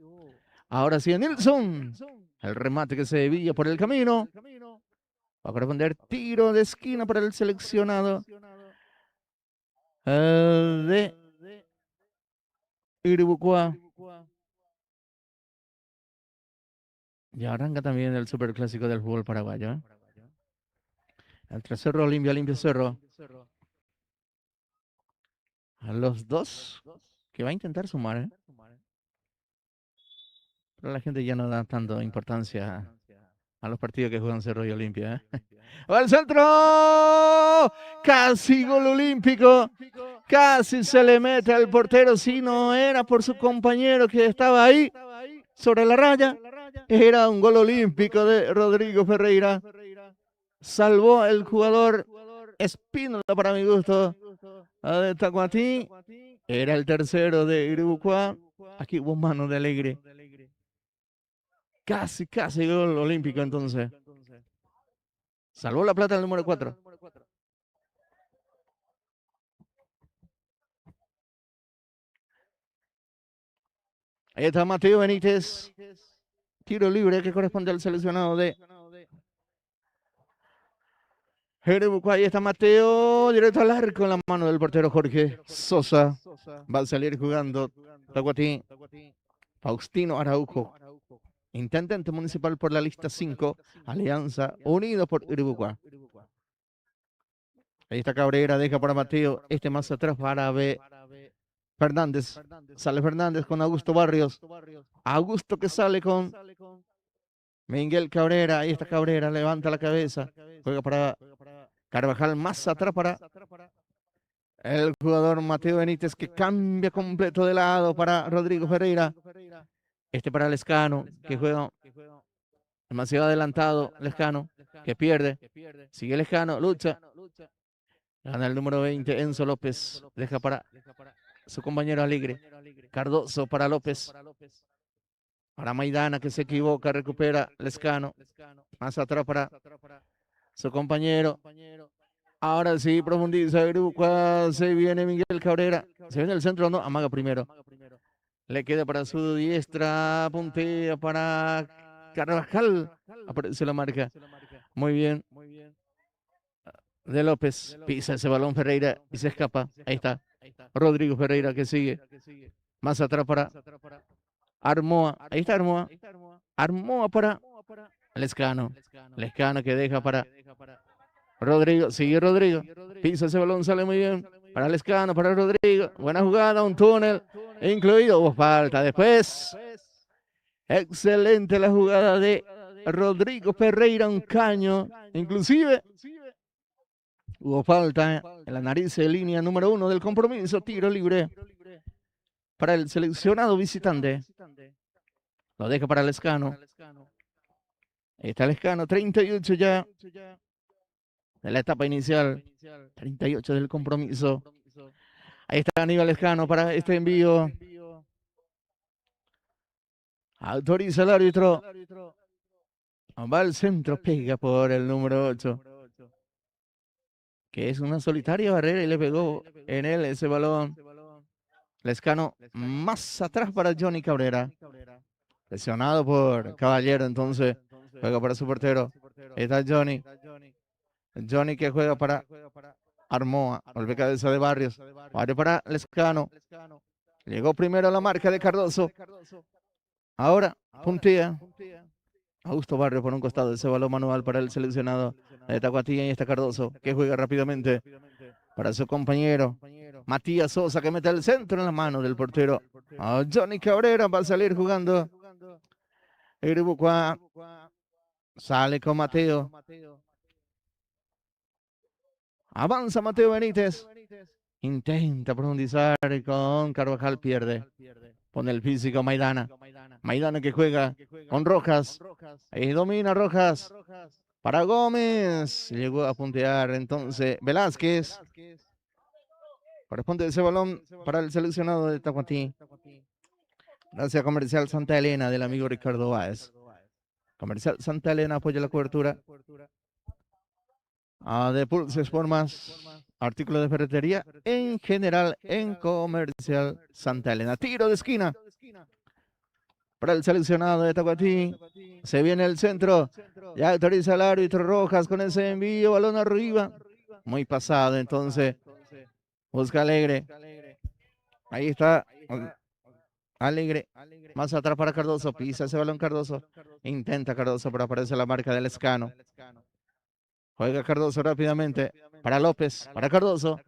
Ahora sí, Nilsson. El remate que se desvía por el camino. Va a corresponder tiro de esquina para el seleccionado de Iribucua. Y arranca también el superclásico del fútbol paraguayo. El Cerro limpia Cerro. A los dos que va a intentar sumar. Pero la gente ya no da tanto importancia a los partidos que juegan Cerro y Olimpia. ¡Va al centro! Casi gol olímpico. Casi se le mete al portero. Si no era por su compañero que estaba ahí sobre la raya, era un gol olímpico de Rodrigo Ferreira. Salvó el jugador Espínola, para mi gusto, de Tacuatí. Era el tercero de Iribucua. Aquí hubo mano de Alegre. Casi gol olímpico entonces. Salvó la plata el número 4. Ahí está Mateo Benítez. Tiro libre que corresponde al seleccionado de Iribucua. Ahí está Mateo. Directo al arco en la mano del portero Jorge Sosa. Va a salir jugando Tacuatí. Faustino Araujo. Intendente municipal por la lista 5. Alianza Unido por Iribucua. Ahí está Cabrera. Deja para Mateo. Más atrás para Fernández. Sale Fernández con Augusto Barrios. Augusto que sale con Miguel Cabrera, ahí está Cabrera, levanta la cabeza, juega para Carvajal, más atrás para el jugador Mateo Benítez, que cambia completo de lado para Rodrigo Ferreira. Este para Lescano, que juega demasiado adelantado. Lescano, que pierde. Sigue Lescano, lucha. Gana el número 20, Enzo López. Deja para su compañero Alegre. Cardoso para López. Para Maidana, que se equivoca, recupera Lescano. Más atrás para su compañero. Ahora sí, profundiza el grupo. Se viene Miguel Cabrera. Se viene el centro, no, amaga primero. Le queda para su diestra, puntea para Carvajal. Aparece la marca. Muy bien. De López. Pisa ese balón Ferreira y se escapa. Ahí está. Rodrigo Ferreira que sigue. Más atrás para Armoa. Ahí está Armoa. Armoa para Lescano. Lescano que deja para Rodrigo. Sigue Rodrigo. Pisa ese balón, sale muy bien. Para Lescano, para Rodrigo. Buena jugada, un túnel incluido. Hubo falta después. Excelente la jugada de Rodrigo Ferreira, un caño. Inclusive hubo falta en la nariz de línea número 1 del compromiso. Tiro libre para el seleccionado visitante. Lo deja para Lescano. Ahí está Lescano, 38 ya de la etapa inicial. 38 del compromiso. Ahí está Aníbal Lescano para este envío. Autoriza el árbitro. Va al centro, pega por el número 8. Que es una solitaria barrera y le pegó en él ese balón. Lescano más atrás para Johnny Cabrera. Lesionado por Caballero, entonces juega para su portero. Ahí está Johnny. Johnny que juega para Armoa. Golpe cabeza de Barrios. Barrios para Lescano. Llegó primero a la marca de Cardoso. Ahora puntea Augusto Barrios por un costado. Ese balón manual para el seleccionado de Tacuatí. Y está Cardoso que juega rápidamente para su compañero Matías Sosa, que mete el centro en la mano del portero. Johnny Cabrera va a salir jugando. Iribucua sale con Mateo. Avanza Mateo Benítez. Intenta profundizar con Carvajal, pierde. Pone el físico Maidana. Maidana que juega con Rojas. Ahí domina Rojas. Para Gómez. Llegó a puntear entonces Velázquez. Corresponde ese balón para el seleccionado de Tacuatí. Gracias a Comercial Santa Elena del amigo Ricardo Báez. Comercial Santa Elena apoya la cobertura de Pulse Sport Más. Artículos de ferretería en general en Comercial Santa Elena. Tiro de esquina para el seleccionado de Tacuatí. Se viene el centro. Ya autoriza el árbitro Rojas con ese envío. Balón arriba. Muy pasado entonces. Busca Alegre. Ahí está Alegre. Más atrás para Cardoso. Pisa ese balón Cardoso. Intenta Cardoso, pero aparece la marca del Lescano. Juega Cardoso rápidamente. Para López. Para Cardoso.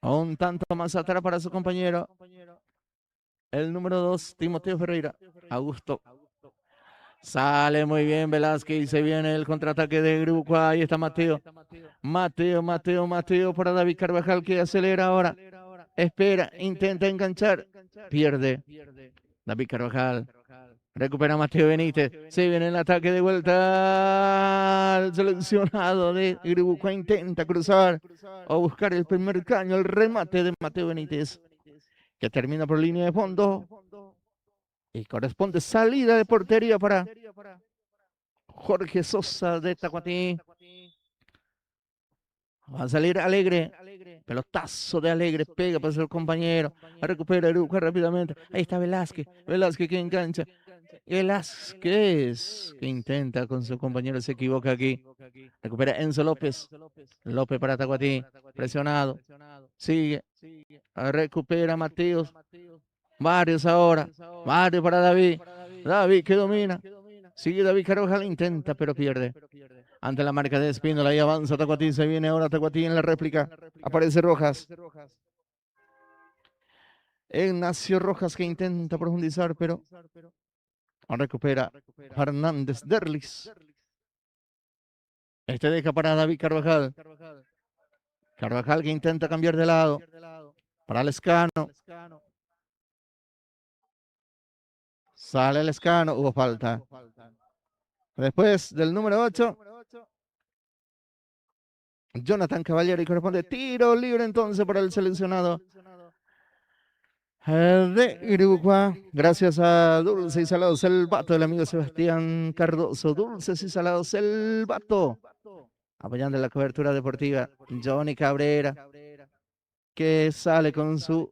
Un tanto más atrás para su compañero. El número 2, Timoteo Ferreira. Augusto. Sale muy bien Velázquez y se viene el contraataque de grupo. Ahí está Mateo. Mateo para David Carvajal que acelera ahora. Espera, intenta enganchar. Pierde. David Carvajal. Recupera Mateo Benítez. Se viene el ataque de vuelta al seleccionado de Iribucua. Intenta cruzar o buscar el primer caño. El remate de Mateo Benítez, que termina por línea de fondo. Y corresponde salida de portería para Jorge Sosa de Tacuatí. Va a salir Alegre. Pelotazo de Alegre. Pega para su compañero. Recupera Iribucua rápidamente. Ahí está Velázquez. Velázquez que engancha. Velázquez que intenta con su compañero. Se equivoca aquí. Recupera Enzo López. López para Tacuatí. Presionado. Sigue. Recupera Mateos. Varios ahora. Varios para David. David que domina. Sigue David Carvajal. Intenta pero pierde. Ante la marca de Espínola. Ahí avanza Tacuatí. Se viene ahora Tacuatí en la réplica. Aparece Rojas. Ignacio Rojas que intenta profundizar pero Recupera Fernández Derlis. Este deja para David Carvajal. Carvajal que intenta cambiar de lado. Para Lescano. Sale Lescano. Hubo falta. Después del número 8. Jonathan Caballero y corresponde tiro libre entonces para el seleccionado de Uruguay. Gracias a Dulce y Salados el Vato del amigo Sebastián Cardoso. Dulces y Salados el Vato. Apoyando la cobertura deportiva. Johnny Cabrera, que sale con su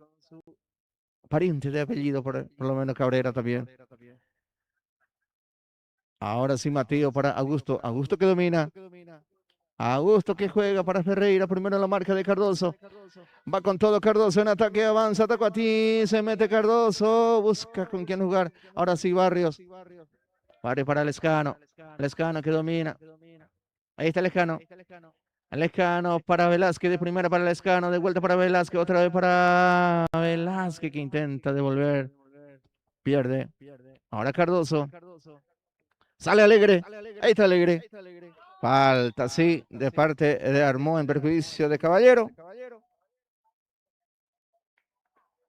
pariente de apellido, por lo menos Cabrera también. Ahora sí, Mateo para Augusto. Augusto que domina. Augusto que juega para Ferreira. Primero en la marca de Cardoso. Va con todo Cardoso en ataque. Avanza. Ataco a ti. Se mete Cardoso. Busca con quién jugar. Ahora sí, Barrios. Pare para Lescano. Lescano que domina. Ahí está Lescano. Lescano para Velázquez. De primera para Lescano. De vuelta para Velázquez. Otra vez para Velázquez que intenta devolver. Pierde. Ahora Cardoso. Sale Alegre. Ahí está Alegre. Falta, sí, de parte de Armó en perjuicio de Caballero.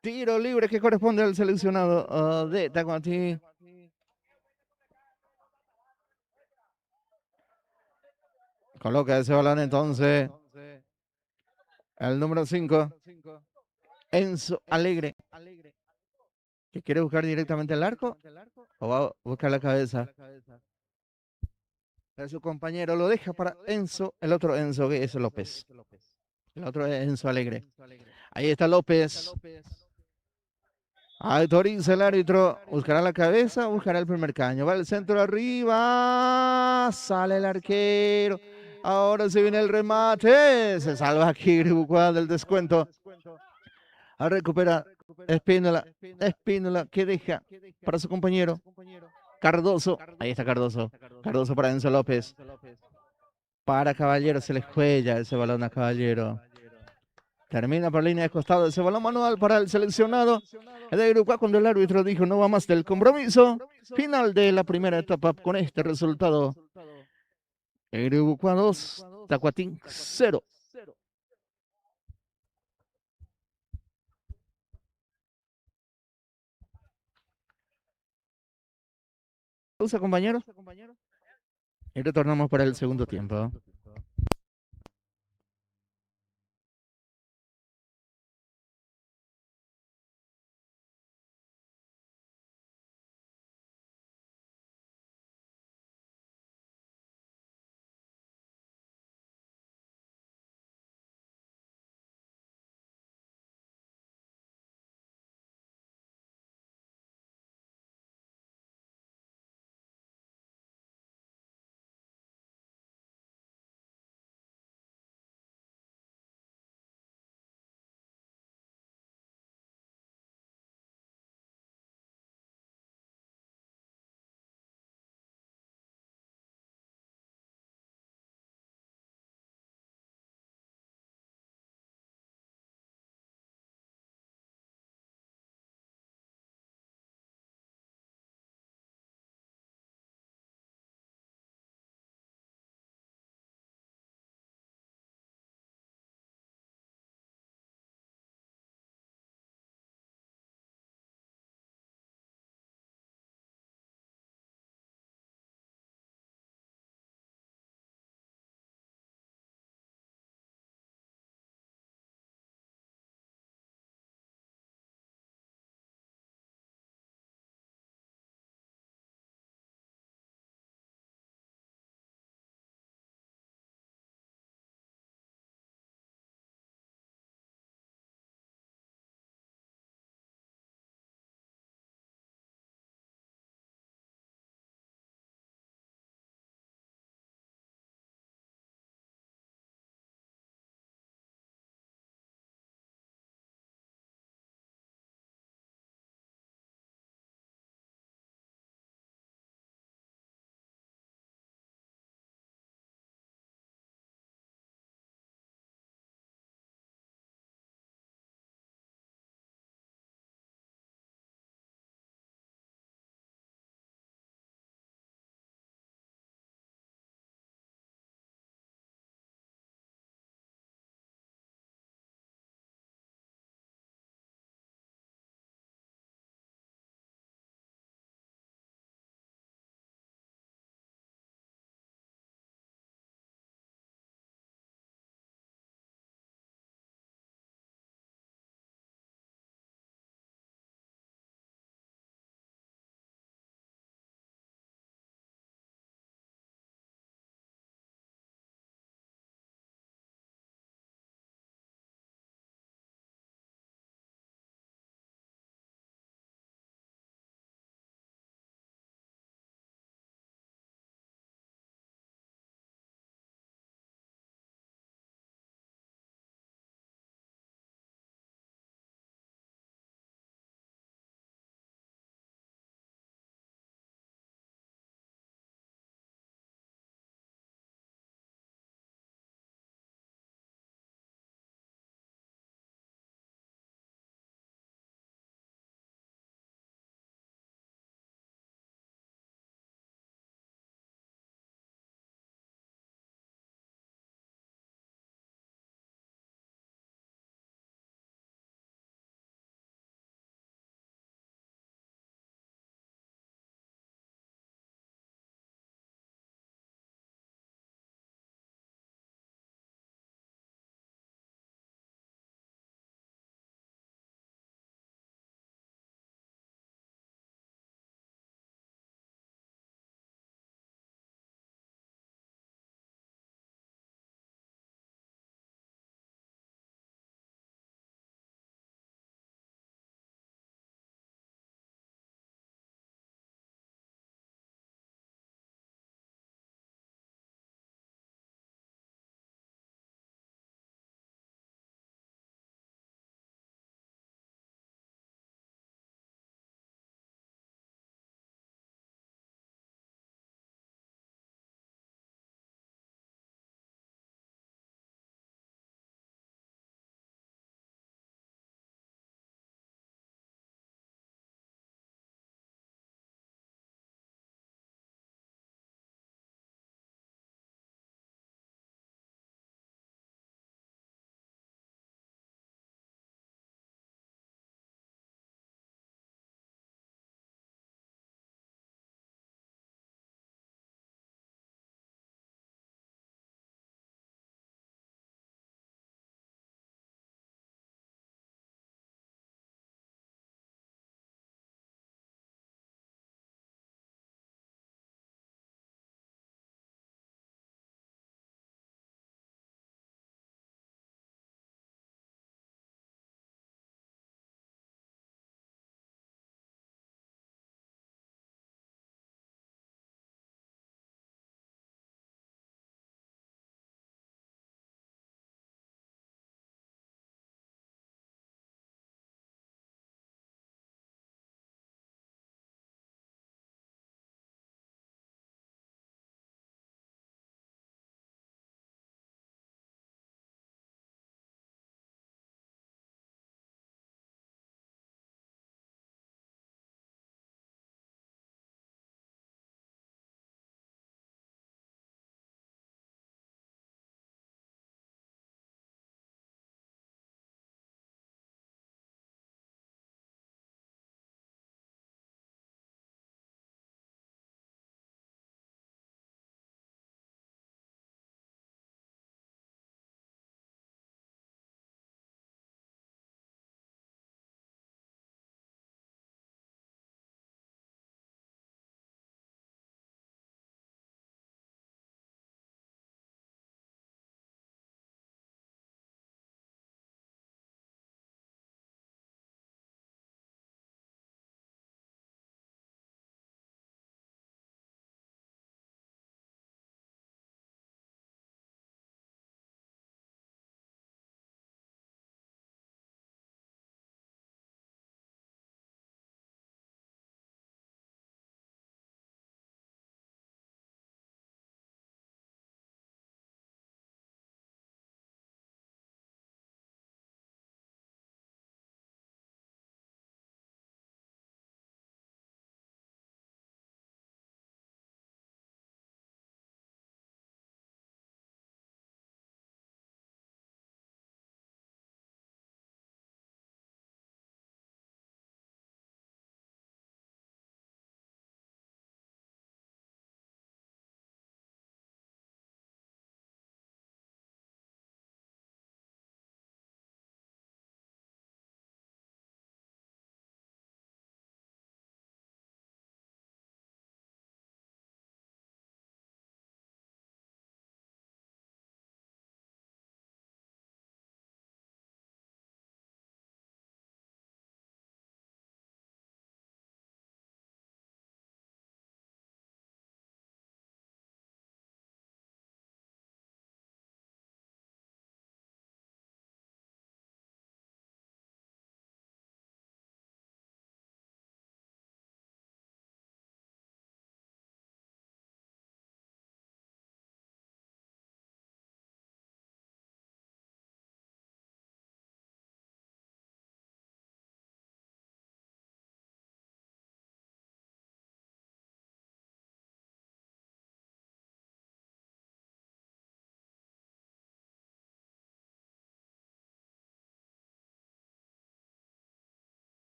Tiro libre que corresponde al seleccionado de Tacuatí. Coloca ese balón entonces. El número 5. Enzo Alegre. ¿Que quiere buscar directamente el arco? ¿O va a buscar la cabeza? Pero su compañero lo deja para Enzo. El otro Enzo que es López. El otro es Enzo Alegre. Ahí está López. Autoriza el árbitro. Buscará la cabeza, buscará el primer caño. Va el centro arriba. Sale el arquero. Ahora se viene el remate. Se salva aquí Uruguay del descuento. A recuperar Espínola. Espínola que deja para su compañero Cardoso. Ahí está Cardoso. Cardoso para Enzo López. Para Caballero. Se le juega ese balón a Caballero. Termina por línea de costado ese balón manual para el seleccionado de Uruguay cuando el árbitro dijo no va más del compromiso. Final de la primera etapa con este resultado. Uruguay 2, Tacuatín 0. Pausa, compañeros. Y retornamos para el segundo tiempo.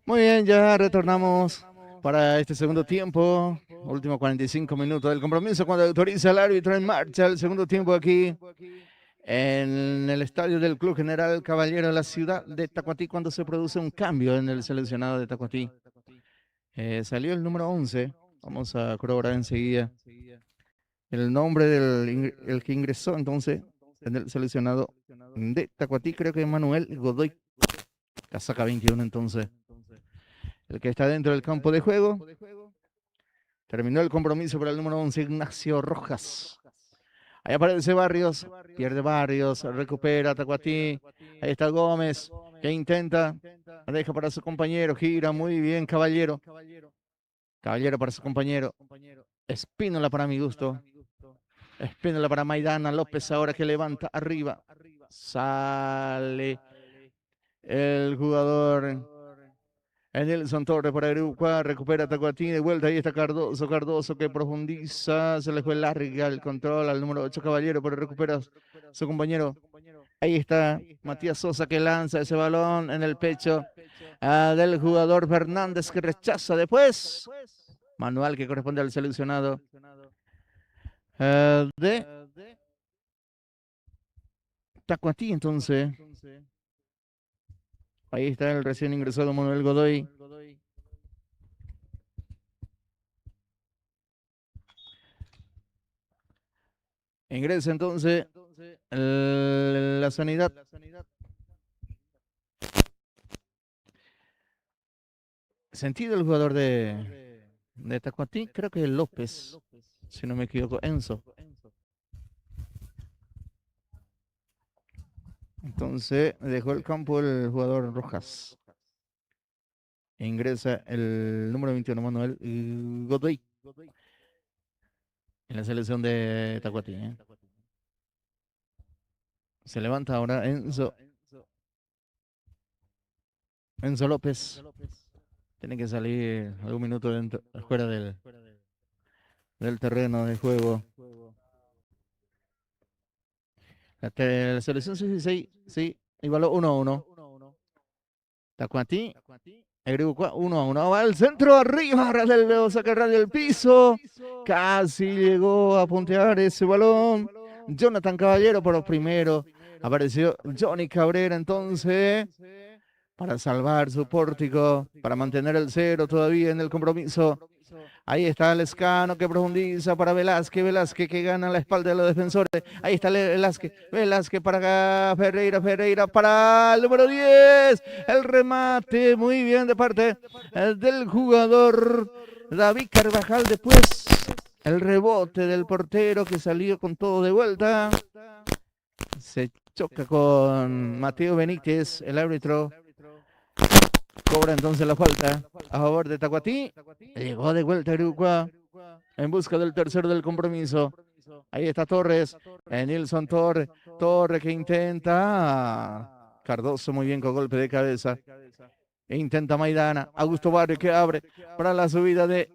Muy bien, ya retornamos para este segundo tiempo. Últimos 45 minutos del compromiso cuando autoriza el árbitro en marcha el segundo tiempo aquí en el estadio del Club General Caballero de la ciudad de Tacuatí cuando se produce un cambio en el seleccionado de Tacuatí. Salió el número 11. Vamos a corroborar enseguida el nombre el que ingresó entonces en el seleccionado de Tacuatí. Creo que es Manuel Godoy, casaca 21 entonces. El que está dentro del campo de juego. Terminó el compromiso para el número 11, Ignacio Rojas. Ahí aparece Barrios, pierde Barrios, recupera Tacuatí. Ahí está Gómez, que intenta, deja para su compañero, gira muy bien Caballero. Caballero para su compañero. Espínola para mi gusto. Espínola para Maidana López ahora que levanta arriba. Sale el jugador Nelson Torres para Erucua, recupera Tacuatí, de vuelta, ahí está Cardoso, Cardoso que profundiza, se le fue larga el control al número 8 Caballero, pero recupera su compañero. Ahí está Matías Sosa que lanza ese balón en el pecho del jugador Fernández que rechaza después. Manual que corresponde al seleccionado de Tacuatí, entonces. Ahí está el recién ingresado Manuel Godoy. Ingresa entonces la sanidad. Sentido el jugador de Tacuatí, creo que López, si no me equivoco, Enzo. Entonces dejó el campo el jugador Rojas. Ingresa el número 21, Manuel Godoy, en la selección de Tacuatí. Se levanta ahora Enzo López. Tiene que salir algún minuto fuera del terreno de juego. La selección 66, sí, igualó 1-1. Tacuatí, Egribucua 1-1. Va al centro, arriba, saca del piso. Casi llegó a puntear ese balón. Jonathan Caballero por los primeros. Apareció Johnny Cabrera entonces para salvar su pórtico, para mantener el 0 todavía en el compromiso. Ahí está Lescano que profundiza para Velázquez que gana la espalda de los defensores. Ahí está Velázquez para acá, Ferreira para el número 10. El remate muy bien de parte del jugador David Carvajal. Después el rebote del portero que salió con todo de vuelta. Se choca con Mateo Benítez, el árbitro. Cobra entonces la falta a favor de Tacuatí. Llegó de vuelta Erucua en busca del tercero del compromiso. Ahí está Torres, Nilson Torres que intenta. Cardoso muy bien con golpe de cabeza. Intenta Maidana. Augusto Barrio que abre para la subida de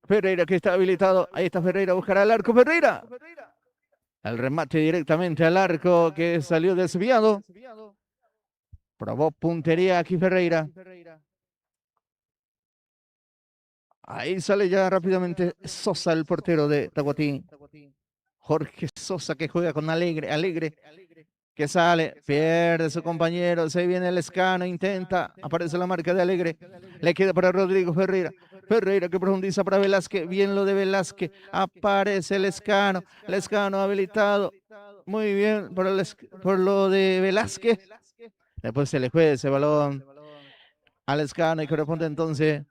Ferreira que está habilitado. Ahí está Ferreira, buscará el arco Ferreira. El remate directamente al arco que salió desviado. Probó puntería aquí Ferreira. Ahí sale ya rápidamente Sosa, el portero de Tacuatí. Jorge Sosa que juega con Alegre que sale, pierde su compañero, se viene el Lescano, intenta, aparece la marca de Alegre, le queda para Rodrigo Ferreira que profundiza para Velázquez, bien lo de Velázquez, aparece el Lescano habilitado, muy bien por lo de Velázquez, después se le juega ese balón al Lescano y corresponde entonces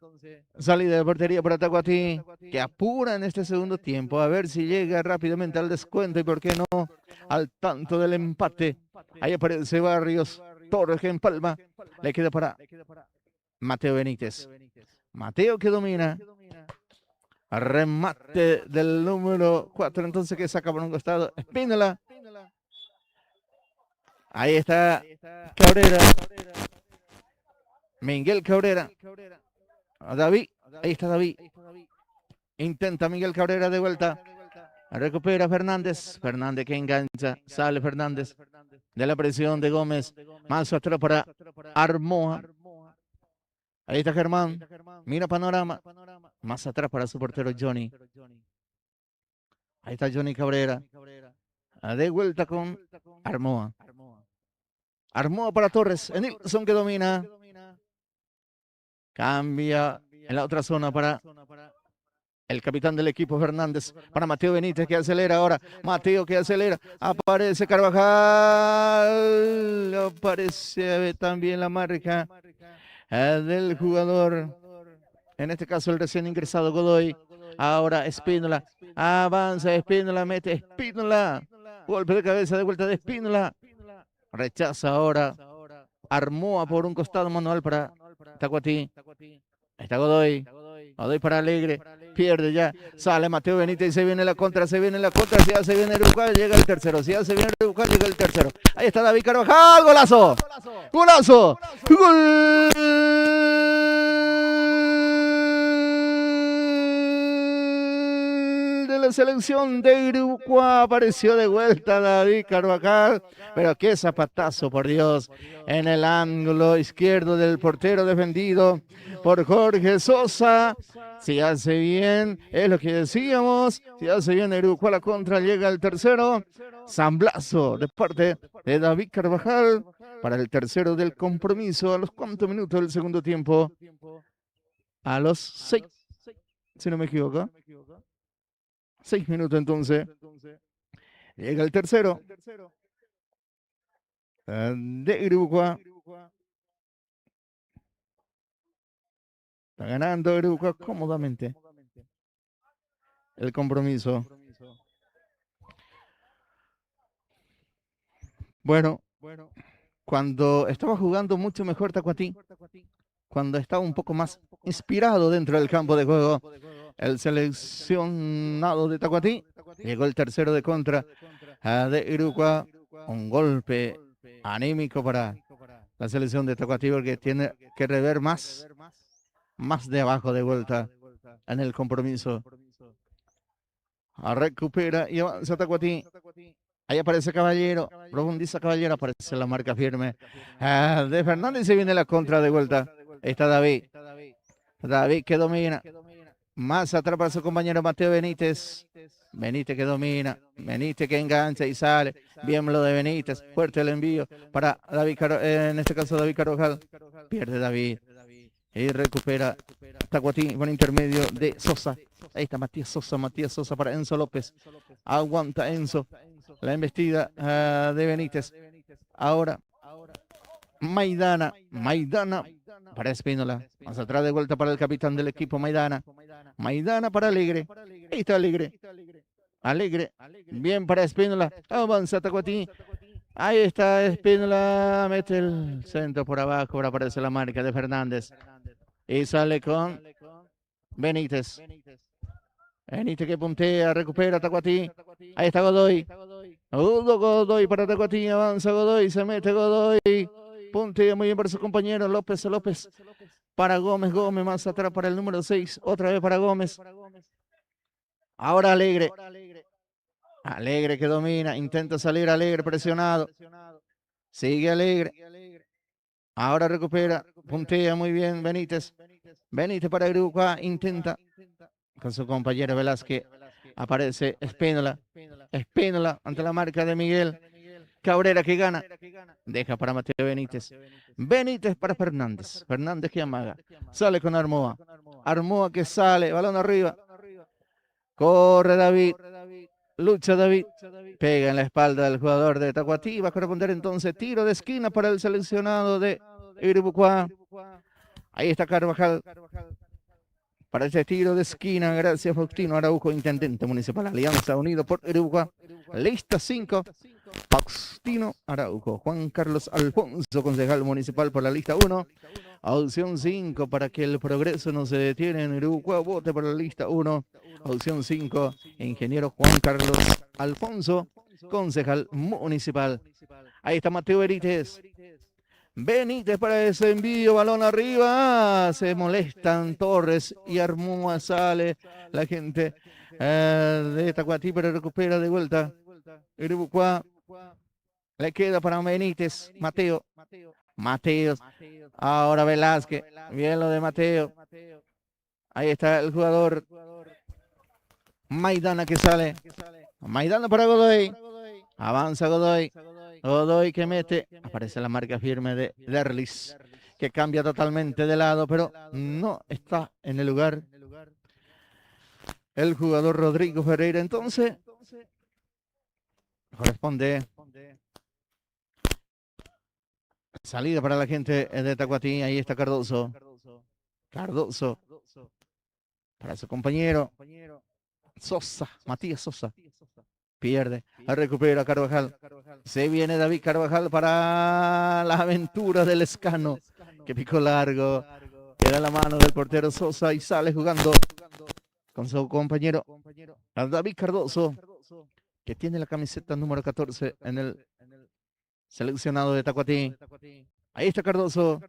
salida de portería para Tacuatí, que apura en este segundo tiempo, a ver si llega rápidamente al descuento y por qué no al tanto del empate. Ahí aparece Barrios, Torres que empalma, le queda para Mateo Benítez. Mateo que domina, remate del número 4, entonces que saca por un costado, Espínola. Ahí está Cabrera, Miguel Cabrera. David, ahí está David. Intenta Miguel Cabrera de vuelta. Recupera Fernández que engancha. Sale Fernández de la presión de Gómez. Más atrás para Armoa. Ahí está Germán. Mira panorama. Más atrás para su portero Johnny. Ahí está Johnny Cabrera. De vuelta con Armoa. Armoa para Torres. Nilsson que domina. Cambia en la otra zona para el capitán del equipo Fernández. Para Mateo Benítez que acelera ahora. Mateo que acelera. Aparece Carvajal. Aparece también la marca del jugador. En este caso el recién ingresado Godoy. Ahora Espínola. Avanza Espínola. Mete Espínola. Golpe de cabeza de vuelta de Espínola. Rechaza ahora. Armoa por un costado manual para Tacuatí. Está Godoy. Godoy para Alegre. Pierde ya. Sale Mateo Benítez y se viene la contra. Se viene la contra. Si ya se viene Uruguay, llega el tercero. Si ya se viene Uruguay, llega el tercero. Ahí está David Carvajal. ¡Golazo! ¡Golazo! ¡Gol! De la selección de Uruguay. Apareció de vuelta David Carvajal. Pero qué zapatazo, por Dios. En el ángulo izquierdo del portero defendido por Jorge Sosa. Si hace bien, es lo que decíamos. Si hace bien Uruguay la contra, llega el tercero. Zamblazo de parte de David Carvajal para el tercero del compromiso. ¿A los cuántos minutos del segundo tiempo? A los 6, si no me equivoco. 6 minutos entonces. Llega el tercero de Uruguay. Está ganando Uruguay cómodamente el compromiso. Bueno, cuando estaba jugando mucho mejor Tacuatí, cuando estaba un poco más inspirado dentro del campo de juego, el seleccionado de Tacuatí, llegó el tercero de contra de Uruguay. Un golpe anímico para la selección de Tacuatí porque tiene que rever más de abajo de vuelta en el compromiso. Recupera y avanza Tacuatí. Ahí aparece Caballero, profundiza Caballero, aparece la marca firme de Fernández y viene la contra de vuelta. Ahí está David. David que domina. Más atrás para su compañero Mateo Benítez. Benítez que domina. Benítez que engancha y sale. Bien lo de Benítez. Fuerte el envío para David, en este caso David Carvajal. Pierde David. Y recupera Tacuatí por intermedio de Sosa. Ahí está Matías Sosa para Enzo López. Aguanta Enzo. La embestida de Benítez. Ahora Maidana para Espínola. Más atrás de vuelta para el capitán del equipo Maidana. Maidana para Alegre. Ahí está Alegre. Bien para Espínola. Avanza Tacuatí. Ahí está Espínola. Mete el centro por abajo. Ahora aparece la marca de Fernández. Y sale con Benítez. Benítez que puntea, recupera Tacuatí. Ahí está Godoy. Godoy para Tacuatí. Avanza Godoy. Se mete Godoy. Puntea muy bien para su compañero López para Gómez más atrás para el número 6. Otra vez para Gómez. Ahora Alegre que domina. Intenta salir Alegre presionado. Sigue Alegre. Ahora recupera. Puntea muy bien Benítez para Uruguay. Intenta con su compañero Velázquez. Aparece Espínola ante la marca de Miguel Cabrera que gana. Deja para Mateo Benítez para Fernández que amaga. Sale con Armoa que sale. Balón arriba. Corre David. Lucha David. Pega en la espalda del jugador de Tacuatí. Va a corresponder entonces tiro de esquina para el seleccionado de Uruguay. Ahí está Carvajal. Para este tiro de esquina, gracias Faustino Araujo, intendente municipal Alianza Unido por Uruguay. Lista 5, Faustino Araujo. Juan Carlos Alfonso, concejal municipal por la lista 1. Opción 5, para que el progreso no se detiene en Uruguay, vote por la lista 1. Opción 5, ingeniero Juan Carlos Alfonso, concejal municipal. Ahí está Mateo Benítez para ese envío, balón arriba, se molestan Torres y Armoa, sale la gente de Tacuatí, pero recupera de vuelta Uruguay. Le queda para Benítez, Mateo Mateos. Ahora Velázquez. Bien lo de Mateo. Ahí está el jugador Maidana que sale. Maidana para Godoy. Avanza Godoy. Godoy que mete. Aparece la marca firme de Derlis, que cambia totalmente de lado, pero no está en el lugar el jugador Rodrigo Ferreira. Entonces, corresponde salida para la gente de Tacuatí. Ahí está Cardoso. Cardoso para su compañero Sosa, Matías Sosa. Pierde, recupera Carvajal. Se viene David Carvajal para la aventura del Escano, que picó largo. Queda la mano del portero Sosa y sale jugando con su compañero David Cardoso, que tiene la camiseta número 14 en el seleccionado de Tacuatí. Ahí está Cardoso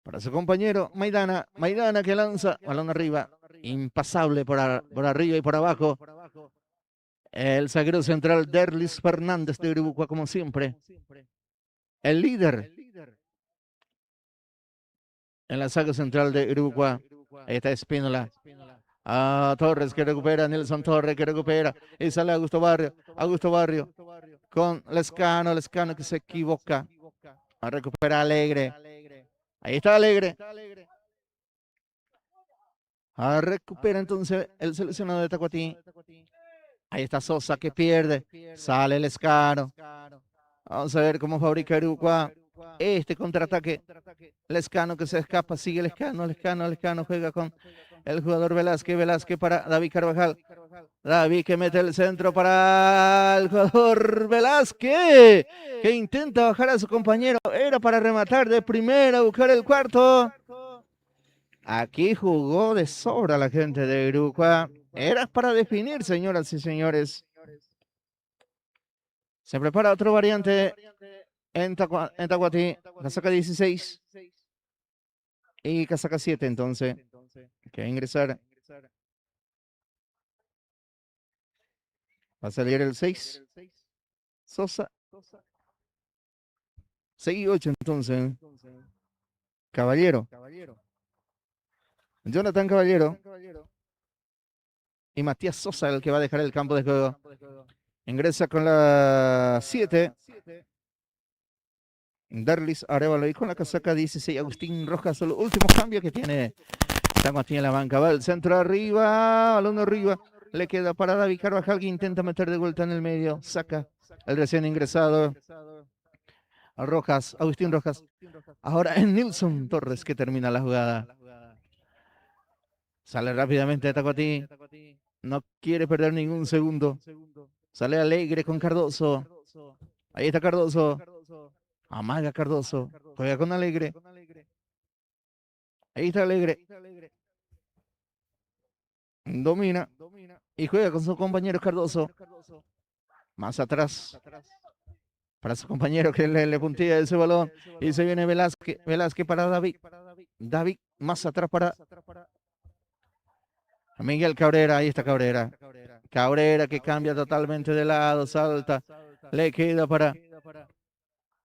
para su compañero Maidana. Maidana que lanza balón arriba, impasable por arriba y por abajo. El zaguero central Derlis Fernández de Uribucua, como siempre. El líder en la saga central de Uribucua. Ahí está Espínola. Torres que recupera, Nelson Torres que recupera. Y sale Augusto Barrio. Augusto Barrio con Lescano. Lescano que se equivoca. A recuperar Alegre. Ahí está Alegre. Recupera entonces el seleccionado de Tacuatí. Ahí está Sosa que pierde. Sale Lescano. Vamos a ver cómo fabrica Uribucua este contraataque. Lescano que se escapa. Sigue Lescano. Lescano juega con el jugador Velázquez. Velázquez para David Carvajal. David que mete el centro para el jugador Velázquez, que intenta bajar a su compañero. Era para rematar de primera, buscar el cuarto. Aquí jugó de sobra la gente de Uribucua. Era para definir, señoras y señores. Se prepara otro variante en Tacuatí. Casaca 16 y casaca 7, entonces. Que va a ingresar. Va a salir el 6. Sosa. 6 y 8, entonces. Caballero. Jonathan Caballero. Y Matías Sosa, el que va a dejar el campo de juego. Ingresa con la 7. Derlis Arevalo. Y con la casaca 16, Agustín Rojas. Son los últimos cambios que tiene Tacuatí en la banca. Va el centro arriba. Balón arriba. Le queda para David Carvajal, que intenta meter de vuelta en el medio. Saca el recién ingresado a Rojas, Agustín Rojas. Ahora es Nilson Torres que termina la jugada. Sale rápidamente Tacuatí. No quiere perder ningún segundo. Sale Alegre con Cardoso. Ahí está Cardoso. Amaga Cardoso. Juega con Alegre. Ahí está Alegre. Domina. Y juega con su compañero Cardoso. Más atrás. Para su compañero que le puntilla ese balón. Y se viene Velázquez. Velázquez para David. David más atrás para Miguel Cabrera. Ahí está Cabrera. Cabrera que cambia totalmente de lado. Salta. Le queda para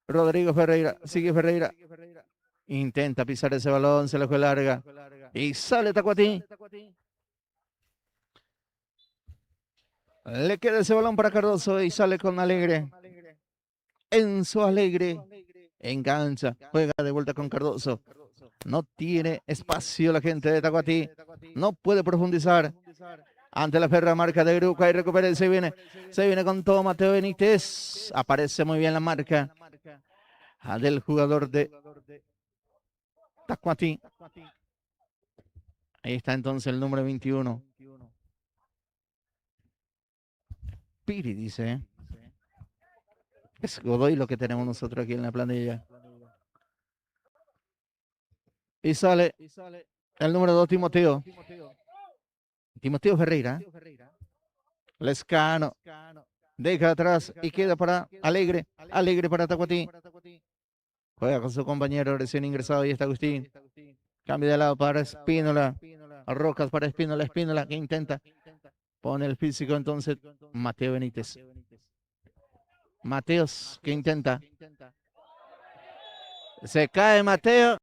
Rodrigo Ferreira. Sigue Ferreira. Intenta pisar ese balón. Se le fue larga. Y sale Tacuatí. Le queda ese balón para Cardoso y sale con Alegre. Enzo Alegre engancha, juega de vuelta con Cardoso. No tiene espacio la gente de Tacuatí. No puede profundizar. Ante la ferra marca de Uribucua y recupera y se viene con todo Mateo Benítez. Aparece muy bien la marca del jugador de Tacuatí. Ahí está entonces el número 21. Piri dice. Es Godoy lo que tenemos nosotros aquí en la planilla. Y sale el número 2, Timoteo. Timoteo Ferreira. Lescano. Deja atrás y queda para Alegre. Alegre para Tacuatí. Juega con su compañero recién ingresado. Y está Agustín. Cambia de lado para Espínola. Rojas para Espínola. Espínola que intenta. Pone el físico entonces Mateo Benítez. Mateos que intenta. Se cae Mateo.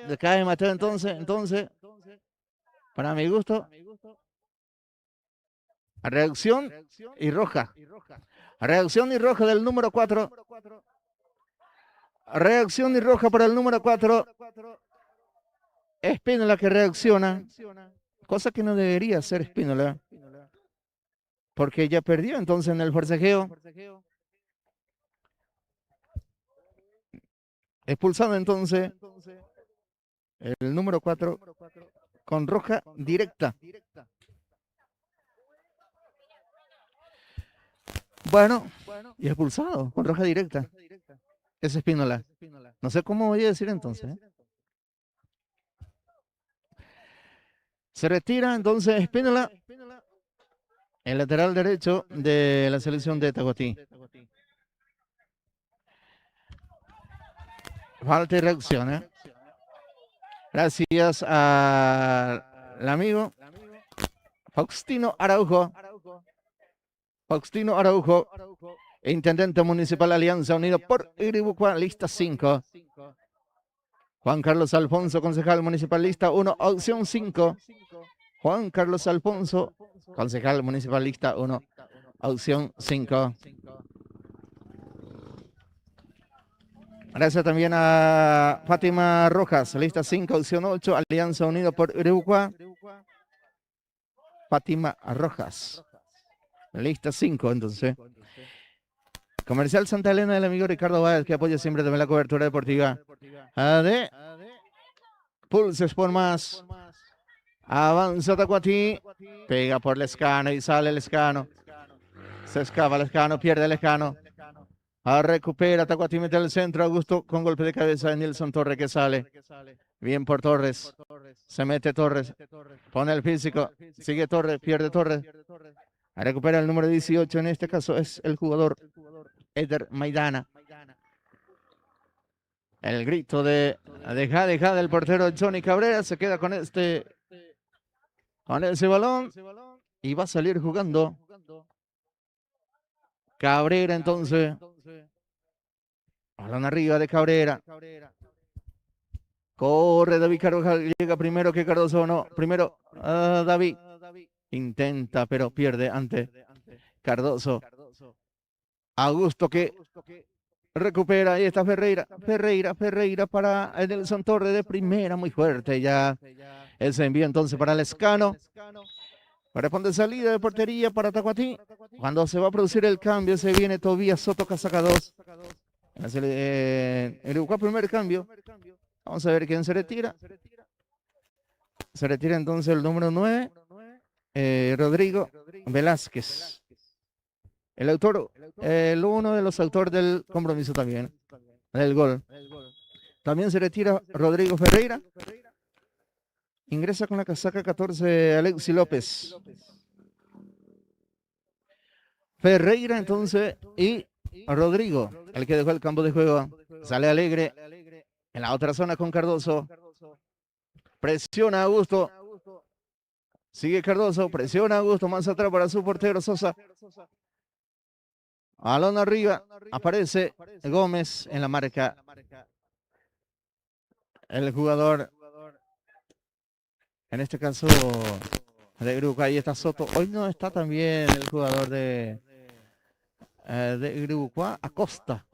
Se cae Mateo entonces, para mi gusto, reacción y roja. Reacción y roja del número 4. Reacción y roja para el número 4. Espínola que reacciona. Cosa que no debería hacer Espínola. Porque ya perdió entonces en el forcejeo. Expulsado entonces el número 4 con roja directa. Bueno, y expulsado con roja directa. Es Espínola. No sé cómo voy a decir entonces. Se retira entonces Espínola, el lateral derecho de la selección de Taguatí. Falta y reacción. Gracias al amigo Faustino Araujo. Faustino Araujo, intendente municipal Alianza Unido por Iribucua, lista 5. Juan Carlos Alfonso, concejal municipal, lista 1, opción 5. Juan Carlos Alfonso, concejal municipal, lista 1, opción 5. Gracias también a Fátima Rojas, lista 5, opción 8, Alianza Unido por Iribucua. Fátima Rojas, lista 5 entonces. Comercial Santa Elena del amigo Ricardo Báez, que apoya siempre también la cobertura deportiva. De Pulses por más. Avanza Tacuatí. Pega por Lescano y sale Lescano. Se escapa Lescano, pierde Lescano. Recupera Tacuatí, mete al centro. Augusto con golpe de cabeza de Nilson Torres que sale. Bien por Torres. Se mete Torres. Pone el físico. Sigue Torres, pierde Torres. Recupera el número 18. En este caso es el jugador Eder Maidana. El grito de deja del portero Johnny Cabrera. Se queda con ese balón y va a salir jugando Cabrera entonces. Balón arriba de Cabrera. Corre David Carvajal, llega primero que Cardoso, no, primero David intenta pero pierde ante Cardoso. Augusto que recupera, ahí está Ferreira para Nelson Torres de primera, muy fuerte ya. Él se envía entonces para Lescano. Corresponde salida de portería para Tacuatí. Cuando se va a producir el cambio, se viene Tobías Soto Casaca 2. El Uruguay primer cambio. Vamos a ver quién se retira. Se retira entonces el número 9, Rodrigo Velázquez. Uno de los autores del compromiso también, del gol. También se retira Rodrigo Ferreira. Ingresa con la casaca 14 Alexi López. Ferreira entonces y Rodrigo, el que dejó el campo de juego. Sale Alegre en la otra zona con Cardoso. Presiona Augusto. Sigue Cardoso, presiona Augusto, más atrás para su portero Sosa. Balón arriba, aparece Gómez en la marca. El jugador, en este caso de Uruguay, ahí está Soto. Hoy no está también el jugador de Uruguay, Acosta,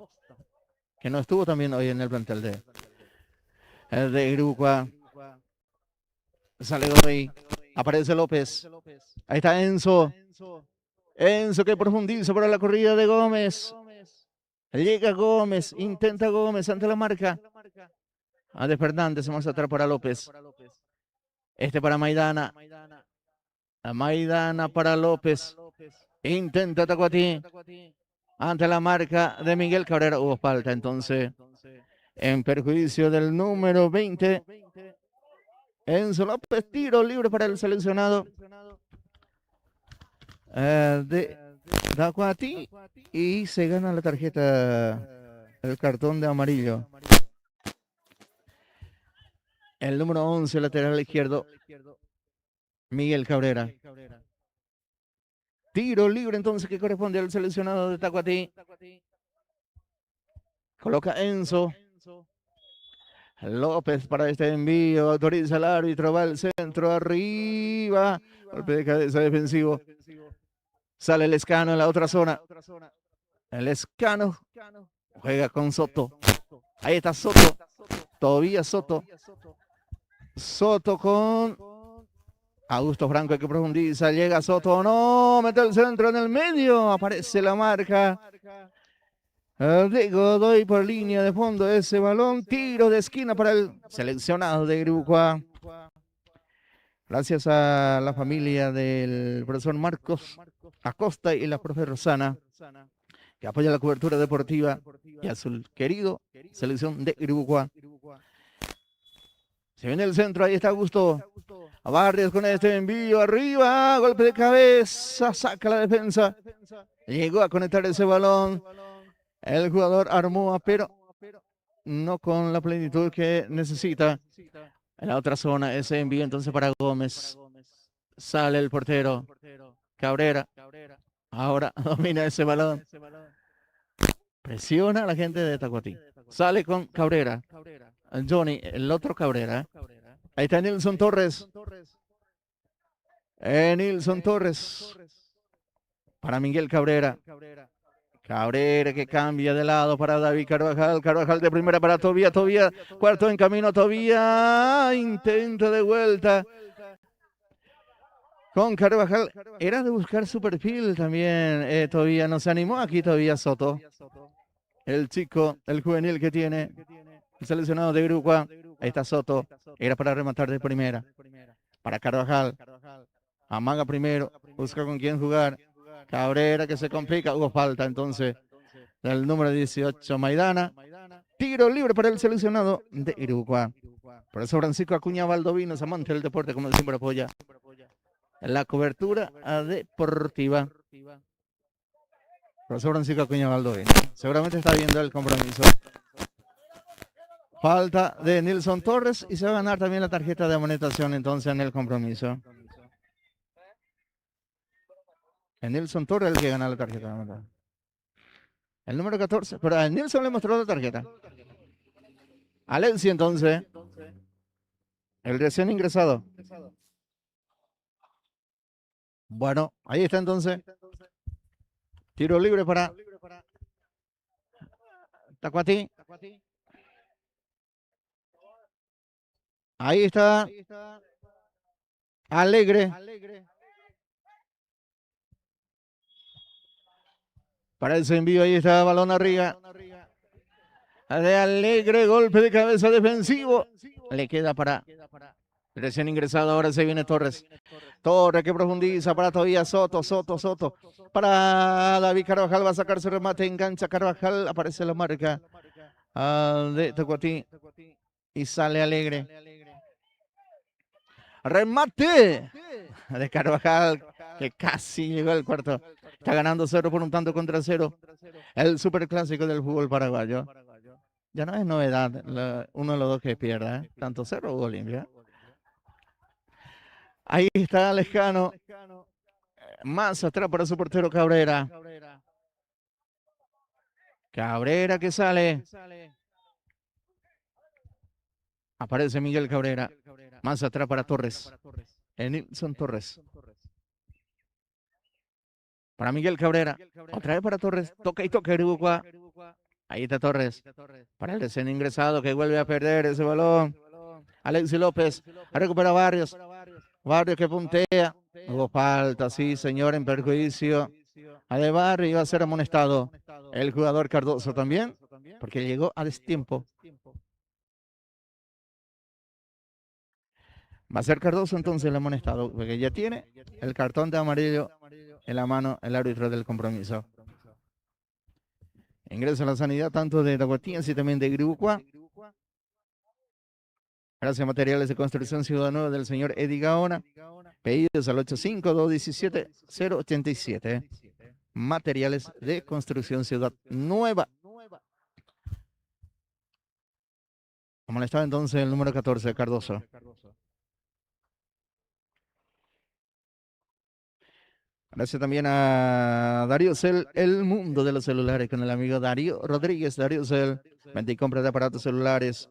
que no estuvo también hoy en el plantel de Uruguay. Sale Godoy, aparece López. Ahí está Enzo. Enzo que profundiza para la corrida de Gómez. Llega Gómez, intenta Gómez ante la marca. De Fernández, más atrás para López. Para Maidana. Maidana para López. Intenta Tacuatí. Ante la marca de Miguel Cabrera. Hubo falta entonces en perjuicio del número 20. Enzo López, tiro libre para el seleccionado de Tacuatí y se gana la tarjeta, el cartón de amarillo. El número 11, lateral izquierdo, Miguel Cabrera. Tiro libre entonces que corresponde al seleccionado de Tacuatí. Coloca Enzo. López para este envío, autoriza el árbitro, va al centro, arriba, golpe de cabeza defensivo. Sale el Escano en la otra zona. El Escano juega con Soto. Ahí está Soto. Todavía Soto. Soto con Augusto Franco que profundiza. Llega Soto. No, mete el centro en el medio. Aparece la marca de Godoy por línea de fondo. Ese balón. Tiro de esquina para el seleccionado de Griboucoa. Gracias a la familia del profesor Marcos Acosta y la profe Rosana, que apoya la cobertura deportiva, y a su querido selección de Griboucoa. Se viene el centro, ahí está Augusto. A Barrios con este envío arriba, golpe de cabeza, saca la defensa. Llegó a conectar ese balón. El jugador armó, pero no con la plenitud que necesita. En la otra zona, ese envío entonces para Gómez. Sale el portero. Cabrera. Ahora domina ese balón. Presiona a la gente de Tacuatí. Sale con Cabrera. Johnny, el otro Cabrera. Ahí está Nilson Torres. Nilson Torres. Para Miguel Cabrera. Cabrera que cambia de lado para David Carvajal. Carvajal de primera para Tobía. Tobía, cuarto en camino. Tobía intenta de vuelta con Carvajal. Era de buscar su perfil también. Tobía no se animó aquí. Tobía Soto. El chico, el juvenil que tiene el seleccionado de Griboucoa. Ahí está Soto. Era para rematar de primera. Para Carvajal. Amaga primero. Busca con quién jugar. Cabrera que se complica. Hubo falta entonces del número 18 Maidana. Tiro libre para el seleccionado de Griboucoa. Por eso Francisco Acuña Valdovinos, amante del deporte, como siempre apoya la cobertura deportiva. Por eso Francisco Acuña Valdovinos. Seguramente está viendo el compromiso. Falta de Nilson Torres y se va a ganar también la tarjeta de amonestación entonces en el compromiso. El Nilson Torres es el que gana la tarjeta. El número 14. Pero a Nilson le mostró la tarjeta. Alexi entonces. El recién ingresado. Bueno, ahí está entonces. Tiro libre para Tacuatí. Ahí está. Alegre. Para ese envío, ahí está balón arriba. De Alegre, golpe de cabeza defensivo. Le queda para recién ingresado. Ahora se viene Torres. Torres que profundiza para todavía Soto. Para David Carvajal va a sacar su remate. Engancha Carvajal. Aparece la marca de Tacuatí. Y sale Alegre. Remate de Carvajal, que casi llegó al cuarto. Está ganando 0 por un tanto contra 0. El superclásico del fútbol paraguayo. Ya no es novedad uno de los dos que pierda, tanto 0 o Olimpia. Ahí está Lejano. Más atrás para su portero Cabrera. Cabrera que sale. Aparece Miguel Cabrera. Más atrás para Torres. Nilson Torres. Para Miguel Cabrera. Otra vez para Torres. Toca y toca Griboucoa. Ahí está Torres. Para el recién ingresado que vuelve a perder ese balón. Alexi López. Recupera Barrios. Barrios que puntea. Hubo falta, sí, señor, en perjuicio. A de Barrio iba a ser amonestado. El jugador Cardoso también. Porque llegó a destiempo. Va a ser Cardoso entonces el amonestado, porque ya tiene el cartón de amarillo en la mano el árbitro del compromiso. Ingresa a la sanidad tanto de Tacuatí y también de Griboucoa. Gracias a Materiales de Construcción Ciudad Nueva del señor Eddie Gaona. Pedidos al 85-217-087. Materiales de Construcción Ciudad Nueva. Amonestado entonces el número 14, Cardoso. Gracias también a Darío Cel, el mundo de los celulares, con el amigo Darío Rodríguez. Darío Cel, venta y compra de aparatos celulares.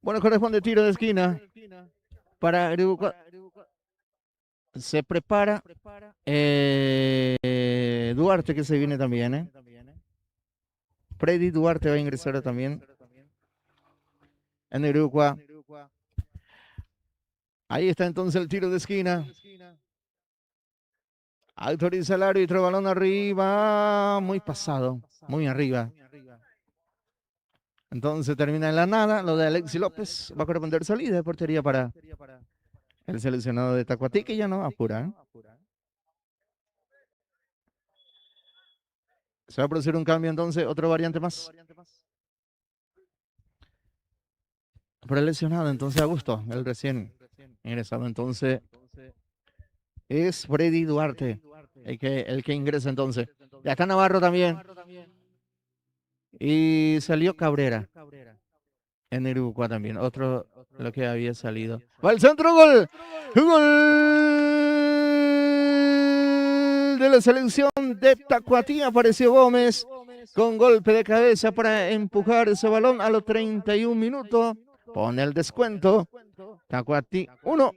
Bueno, corresponde tiro de esquina para Irubucua. Se prepara Duarte, que se viene también, ¿eh? Freddy Duarte va a ingresar también en Irubucua. Ahí está entonces el tiro de esquina. Autoriza el árbitro, balón arriba, muy pasado, muy arriba. Entonces termina en la nada, lo de Alexi López. Va a corresponder salida de portería para el seleccionado de Tacuatí, que ya no apura, ¿eh? Se va a producir un cambio entonces, otro variante más. Por el lesionado entonces Augusto, el recién ingresado entonces es Freddy Duarte, el que ingresa entonces. Ya está Navarro también. Y salió Cabrera en Irubucua también, otro lo que había salido. Va el centro, gol. Gol de la selección de Tacuatí. Apareció Gómez con golpe de cabeza para empujar ese balón a los 31 minutos. Pone el descuento. Tacuatí 1,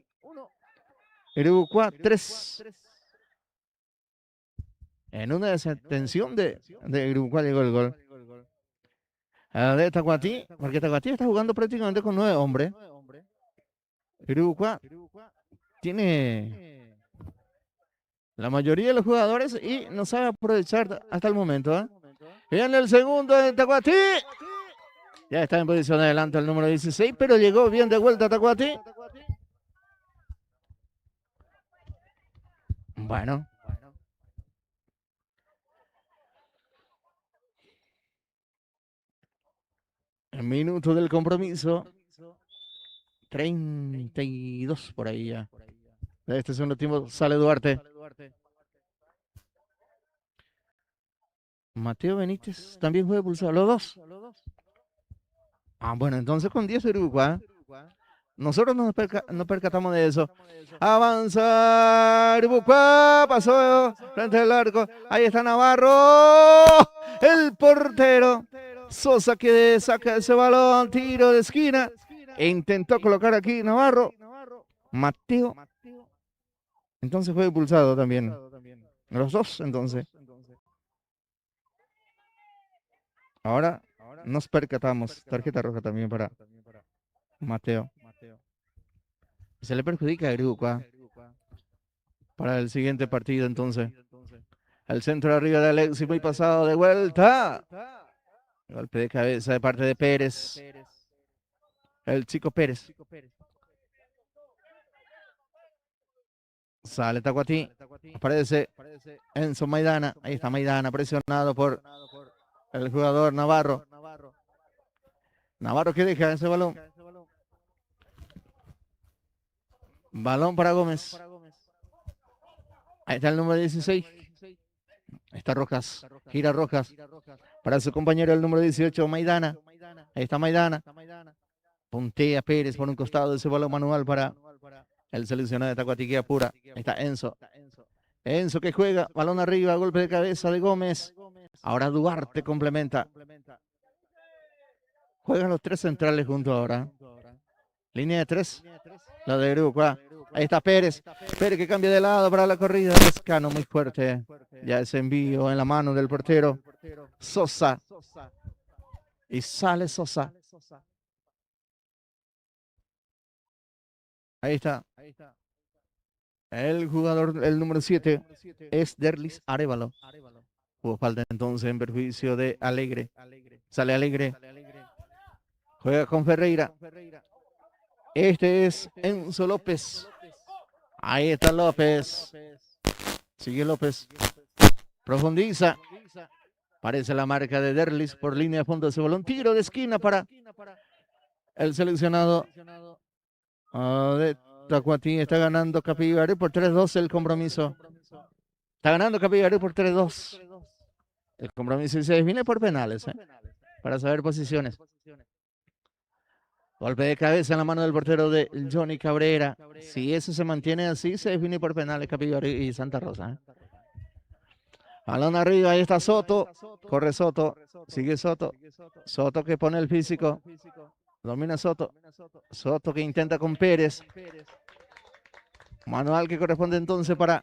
Irubucua 3. En una desatención de Irubucua llegó el gol. De Tacuatí, porque Tacuatí está jugando prácticamente con 9 hombres. Irubucua tiene la mayoría de los jugadores y no sabe aprovechar hasta el momento, ¿eh? Viene el segundo de Tacuatí. Ya está en posición de adelante el número 16, pero llegó bien de vuelta a Tacuatí. Bueno. El minuto del compromiso. 32 por ahí ya. De este segundo tiempo sale Duarte. Mateo Benítez también fue expulsado. Los dos. Bueno, entonces con 10 Irubucua. Nosotros nos percatamos de eso. Avanza Irubucua. Pasó frente al arco. Ahí está Navarro. El portero. Sosa que saca ese balón. Tiro de esquina. E intentó colocar aquí Navarro. Mateo. Entonces fue expulsado también. Los dos, entonces. Ahora nos percatamos. Tarjeta roja también para Mateo. Se le perjudica a Irubucua para el siguiente partido, entonces. El centro arriba de Alexi, muy pasado de vuelta. Golpe de cabeza de parte de Pérez. El chico Pérez. Sale Tacuatí. Aparece Enzo Maidana. Ahí está Maidana, presionado por el jugador Navarro. Navarro que deja ese balón. Balón para Gómez. Ahí está el número 16. Ahí está Rojas. Gira Rojas. Para su compañero el número 18, Maidana. Ahí está Maidana. Puntea Pérez por un costado de ese balón manual para el seleccionado de Tacuatí que apura. Ahí está Enzo. Enzo que juega. Balón arriba. Golpe de cabeza de Gómez. Ahora Duarte complementa. Juegan los tres centrales juntos ahora. Línea de tres. La de Irubucua. Ahí está Pérez. Pérez que cambia de lado para la corrida. Lescano muy fuerte. Ya ese envío en la mano del portero. Sosa. Y sale Sosa. Ahí está. El jugador, el número 7, es Derlis Arévalo. Hubo falta entonces en perjuicio de Alegre. Sale Alegre. Juega con Ferreira. Este es Enzo López. Ahí está López. Sigue López. Profundiza. Parece la marca de Derlis por línea de fondo de ese balón. Tiro de esquina para el seleccionado de Tacuatí. Está ganando Capibari por 3-2 el compromiso. Está ganando Capibari por 3-2. El compromiso se define por penales, para saber posiciones. Golpe de cabeza en la mano del portero de Johnny Cabrera. Si eso se mantiene así, se define por penales Capibari y Santa Rosa. Balón arriba, ahí está Soto. Corre Soto. Sigue Soto. Soto que pone el físico. Domina Soto. Soto que intenta con Pérez. Manual que corresponde entonces para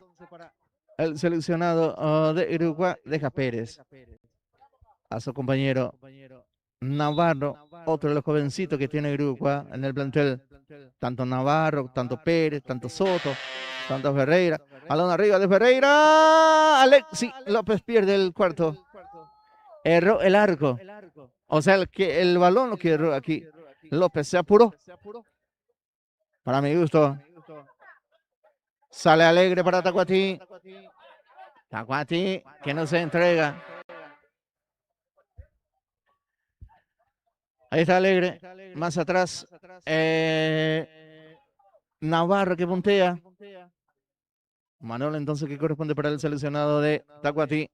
el seleccionado de Uruguay. Deja Pérez a su compañero Navarro, otro de los jovencitos que tiene Uruguay en el plantel. Tanto Navarro, tanto Pérez, tanto Soto, tanto Ferreira. Balón arriba de Ferreira. Alexi López pierde el cuarto. Erró el arco. O sea, el balón lo que erró aquí. López se apuró. Para mi gusto. Sale Alegre para Tacuatí. Tacuatí que no se entrega. Ahí está Alegre. Más atrás. Navarro que puntea. Manuel entonces que corresponde para el seleccionado de Tacuatí.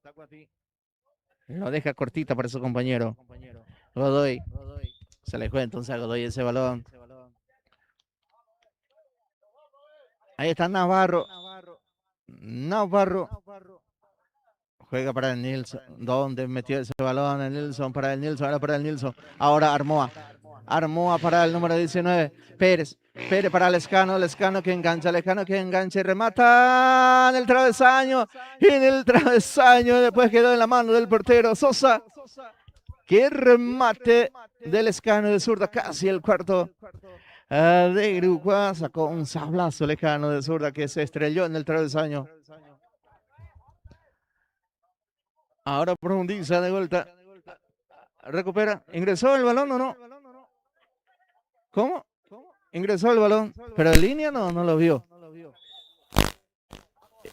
Lo deja cortita para su compañero. Godoy. Se le juega entonces a Godoy ese balón. Ahí está Navarro. Navarro. Juega para el Nilsson. ¿Dónde metió ese balón? El Nilsson para el Nilsson. Ahora para el Nilsson. Ahora Armoa. Armoa para el número 19. Pérez. Pérez para Lescano. Lescano que engancha. Lescano que engancha y remata en el travesaño. Y en el travesaño. Después quedó en la mano del portero Sosa. Qué remate del Lescano de zurda. Casi el cuarto de Uruguay. Sacó un sablazo Lescano de zurda que se estrelló en el travesaño. Ahora profundiza de vuelta. Recupera. ¿Ingresó el balón o no? ¿Cómo? Ingresó el balón. Pero en línea no lo vio.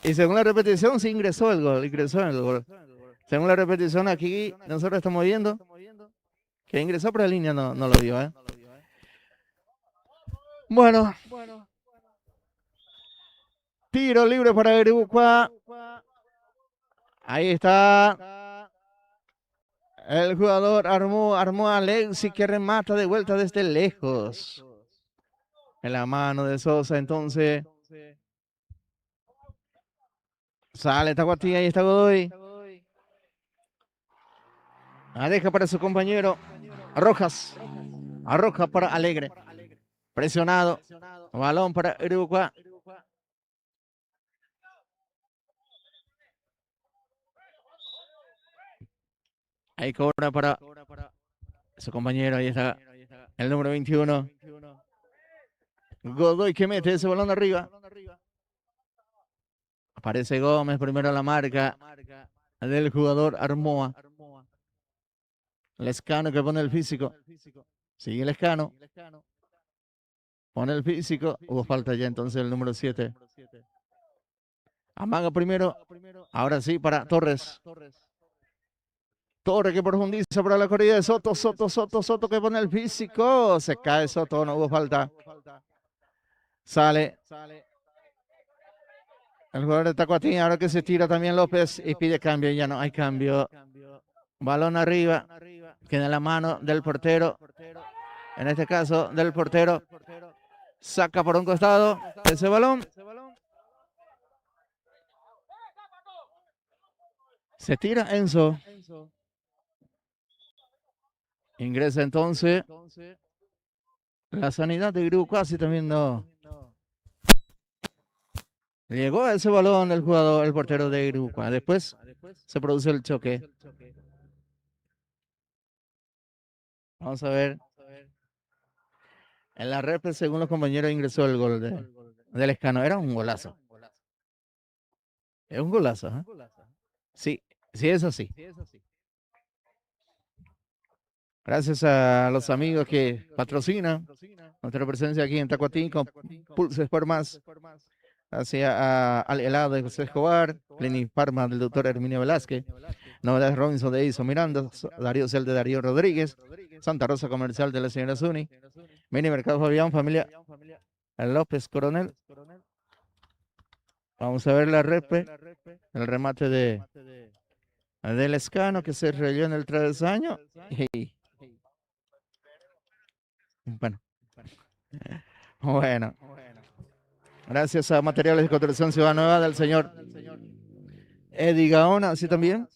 Y según la repetición, sí ingresó el gol. Ingresó el gol. Según la repetición, aquí nosotros estamos viendo que ingresó, pero en línea no lo vio. Bueno. Tiro libre para Uruguay. Ahí está. El jugador armó a Alexi que remata de vuelta desde lejos. En la mano de Sosa, entonces. Sale Tacuatí, ahí está Godoy. Deja para su compañero. Rojas. Arroja para Alegre. Presionado. Balón para Uruguay. Ahí cobra para su compañero. Ahí está el número 21. Godoy que mete ese balón arriba. Aparece Gómez, primero la marca del jugador Armoa. Lescano que pone el físico. Sigue Lescano. Pone el físico. Hubo falta ya entonces el número 7. Amaga primero. Ahora sí para Torres. Torres que profundiza para la corrida de Soto. Soto que pone el físico. Se cae Soto, no hubo falta. Sale. El jugador de Tacuatí, ahora que se tira también López y pide cambio. Ya no hay cambio. Balón arriba. Queda en la mano del portero. En este caso, del portero. Saca por un costado ese balón. Se tira Enzo. Ingresa entonces. La sanidad de Uruguay casi también no. Llegó a ese balón el jugador, el portero de Uruguay. Después se produce el choque. Vamos a ver. En la red, según los compañeros, ingresó el gol del Lescano. Era un golazo. Es un golazo. Sí, es así. Gracias a los amigos que patrocinan nuestra presencia aquí en Tacuatí con Pulse Sport Más. Gracias al helado de José Escobar, Clinic Parma del doctor Herminio Velázquez, Novedades Robinson de Iso Miranda, Darío Cel de Darío Rodríguez, Santa Rosa Comercial de la señora Zuni, Mini Mercado Fabián, familia López Coronel. Vamos a ver la repe, el remate del Lescano que se reyó en el travesaño. Bueno. Gracias a Materiales de Construcción Ciudad Nueva del señor Eddie Gaona, así también.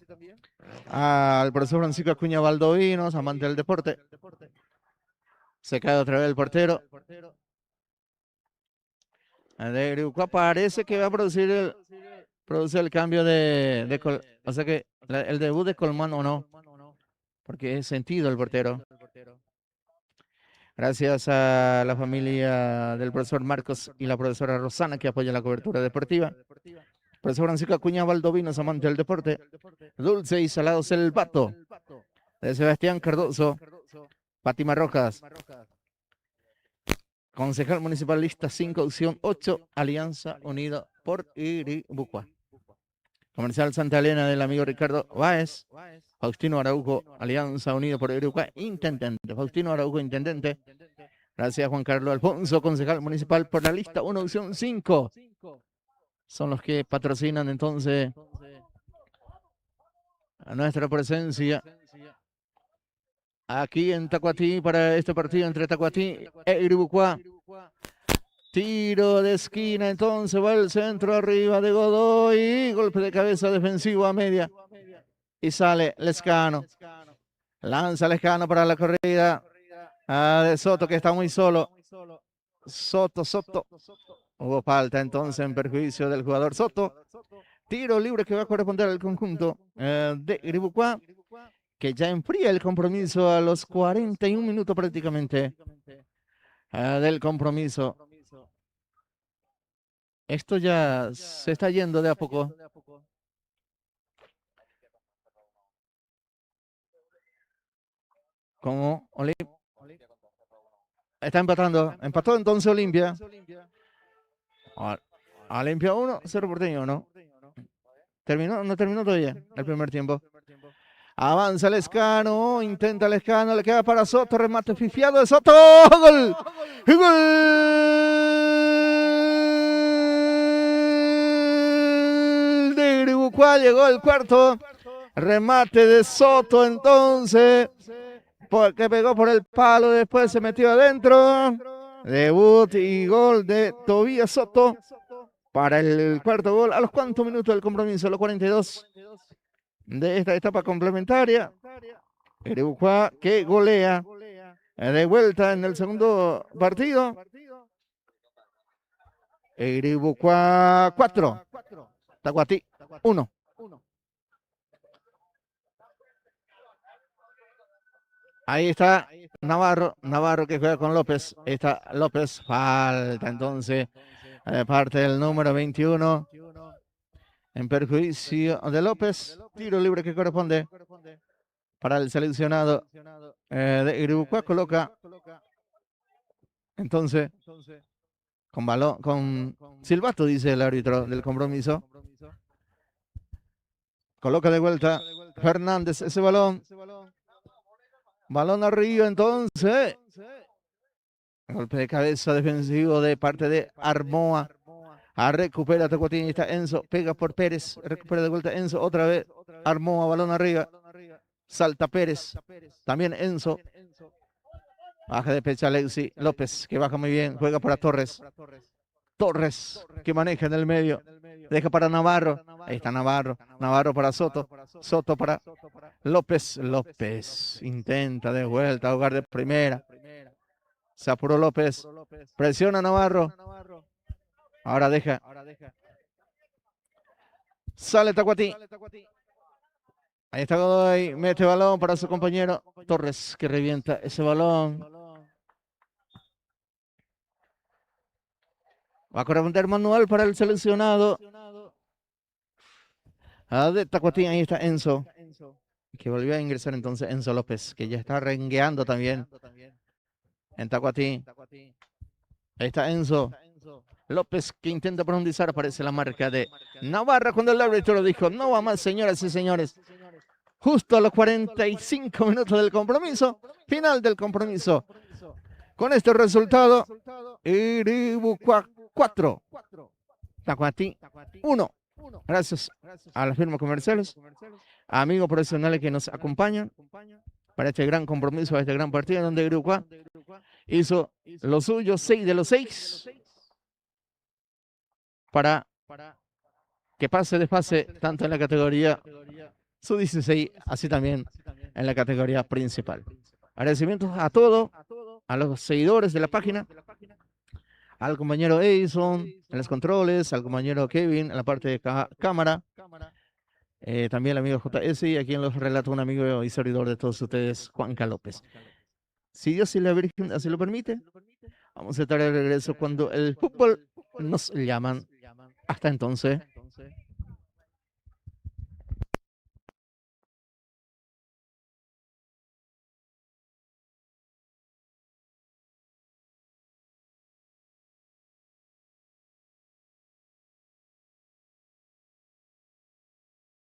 Al profesor Francisco Acuña Valdovinos, amante del deporte. Se cae otra vez el portero. De Iribucuá parece que va a producir el cambio o sea que el debut de Colmán o no, porque es sentido el portero. Gracias a la familia del profesor Marcos y la profesora Rosana que apoya la cobertura deportiva. Profesor Francisco Acuña Valdovinos, amante del deporte. Dulce y salado Selvato. De Sebastián Cardoso. Fátima Rojas. Concejal municipal lista 5, opción 8, Alianza Unida por Iribucuá. Comercial Santa Elena del amigo Ricardo Báez. Faustino Araujo, Alianza Unida por Iribucuá, intendente. Faustino Araujo, intendente. Gracias Juan Carlos Alfonso, concejal municipal por la lista 1, opción 5. Son los que patrocinan entonces a nuestra presencia aquí en Tacuatí para este partido entre Tacuatí e Iribucuá. Tiro de esquina, entonces va el centro arriba de Godoy. Golpe de cabeza defensivo a media. Y sale Lescano. Lanza Lescano para la corrida. De Soto que está muy solo. Soto. Hubo falta entonces en perjuicio del jugador Soto. Tiro libre que va a corresponder al conjunto de Iribucuá, que ya enfría el compromiso a los 41 minutos prácticamente del compromiso. Esto ya se está yendo de a poco. Como Olimpia está empatando. Empató entonces Olimpia. Olimpia 1, 0 Porteño, ¿no? No terminó todavía el primer tiempo. Avanza Lescano, intenta Lescano, le queda para Soto, remate fifiado de Soto. ¡Gol! ¡Gol! De Iribucuá llegó el cuarto. Remate de Soto entonces, que pegó por el palo, después se metió adentro. Debut y gol de Tobías Soto para el cuarto gol. ¿A los cuántos minutos del compromiso? A los 42 de esta etapa complementaria. Iribucuá que golea de vuelta en el segundo partido. Iribucuá 4, Tacuatí 1. Ahí está Navarro que juega con López. Ahí está López, falta entonces de parte del número 21 en perjuicio de López. Tiro libre que corresponde para el seleccionado de Iribucuá. Coloca entonces con balón, con silbato, dice el árbitro del compromiso. Coloca de vuelta Fernández ese balón. Balón arriba entonces. Golpe de cabeza defensivo de parte de Armoa. Recupera Tacuatí, está Enzo, pega por Pérez, recupera de vuelta Enzo, otra vez Armoa, balón arriba. Salta Pérez, también Enzo. Baja de pecho Alexi López, que baja muy bien, juega para Torres. Torres, que maneja en el medio. Deja para Navarro. Ahí está Navarro. Navarro para Soto. Soto para López. López intenta de vuelta jugar de primera. Se apuró López. Presiona Navarro. Ahora deja. Sale Tacuatí. Ahí está Godoy. Mete balón para su compañero Torres, que revienta ese balón. Va a corresponder manual para el seleccionado de Tacuatí. Ahí está Enzo, que volvió a ingresar entonces Enzo López, que ya está rengueando también en Tacuatí. Ahí está Enzo López, que intenta profundizar. Aparece la marca de Navarra cuando el árbitro dijo: no va más, señoras y señores. Justo a los 45 minutos del compromiso, final del compromiso. Con este resultado, Iribucuá 4, Tacuatí 1. Gracias a las firmas comerciales, amigos profesionales que nos acompañan para este gran compromiso, a este gran partido donde Iribucuá hizo lo suyo, 6 de los 6, para que pase de fase tanto en la categoría sub-16, así también en la categoría principal. Agradecimientos a todos a los seguidores de la página, al compañero Edison en los controles, al compañero Kevin en la parte de cámara, también el amigo JS y aquí en los relata un amigo y servidor de todos ustedes, Juanca López. Si Dios y la Virgen así lo permite, vamos a estar de regreso cuando el fútbol nos llaman. Hasta entonces.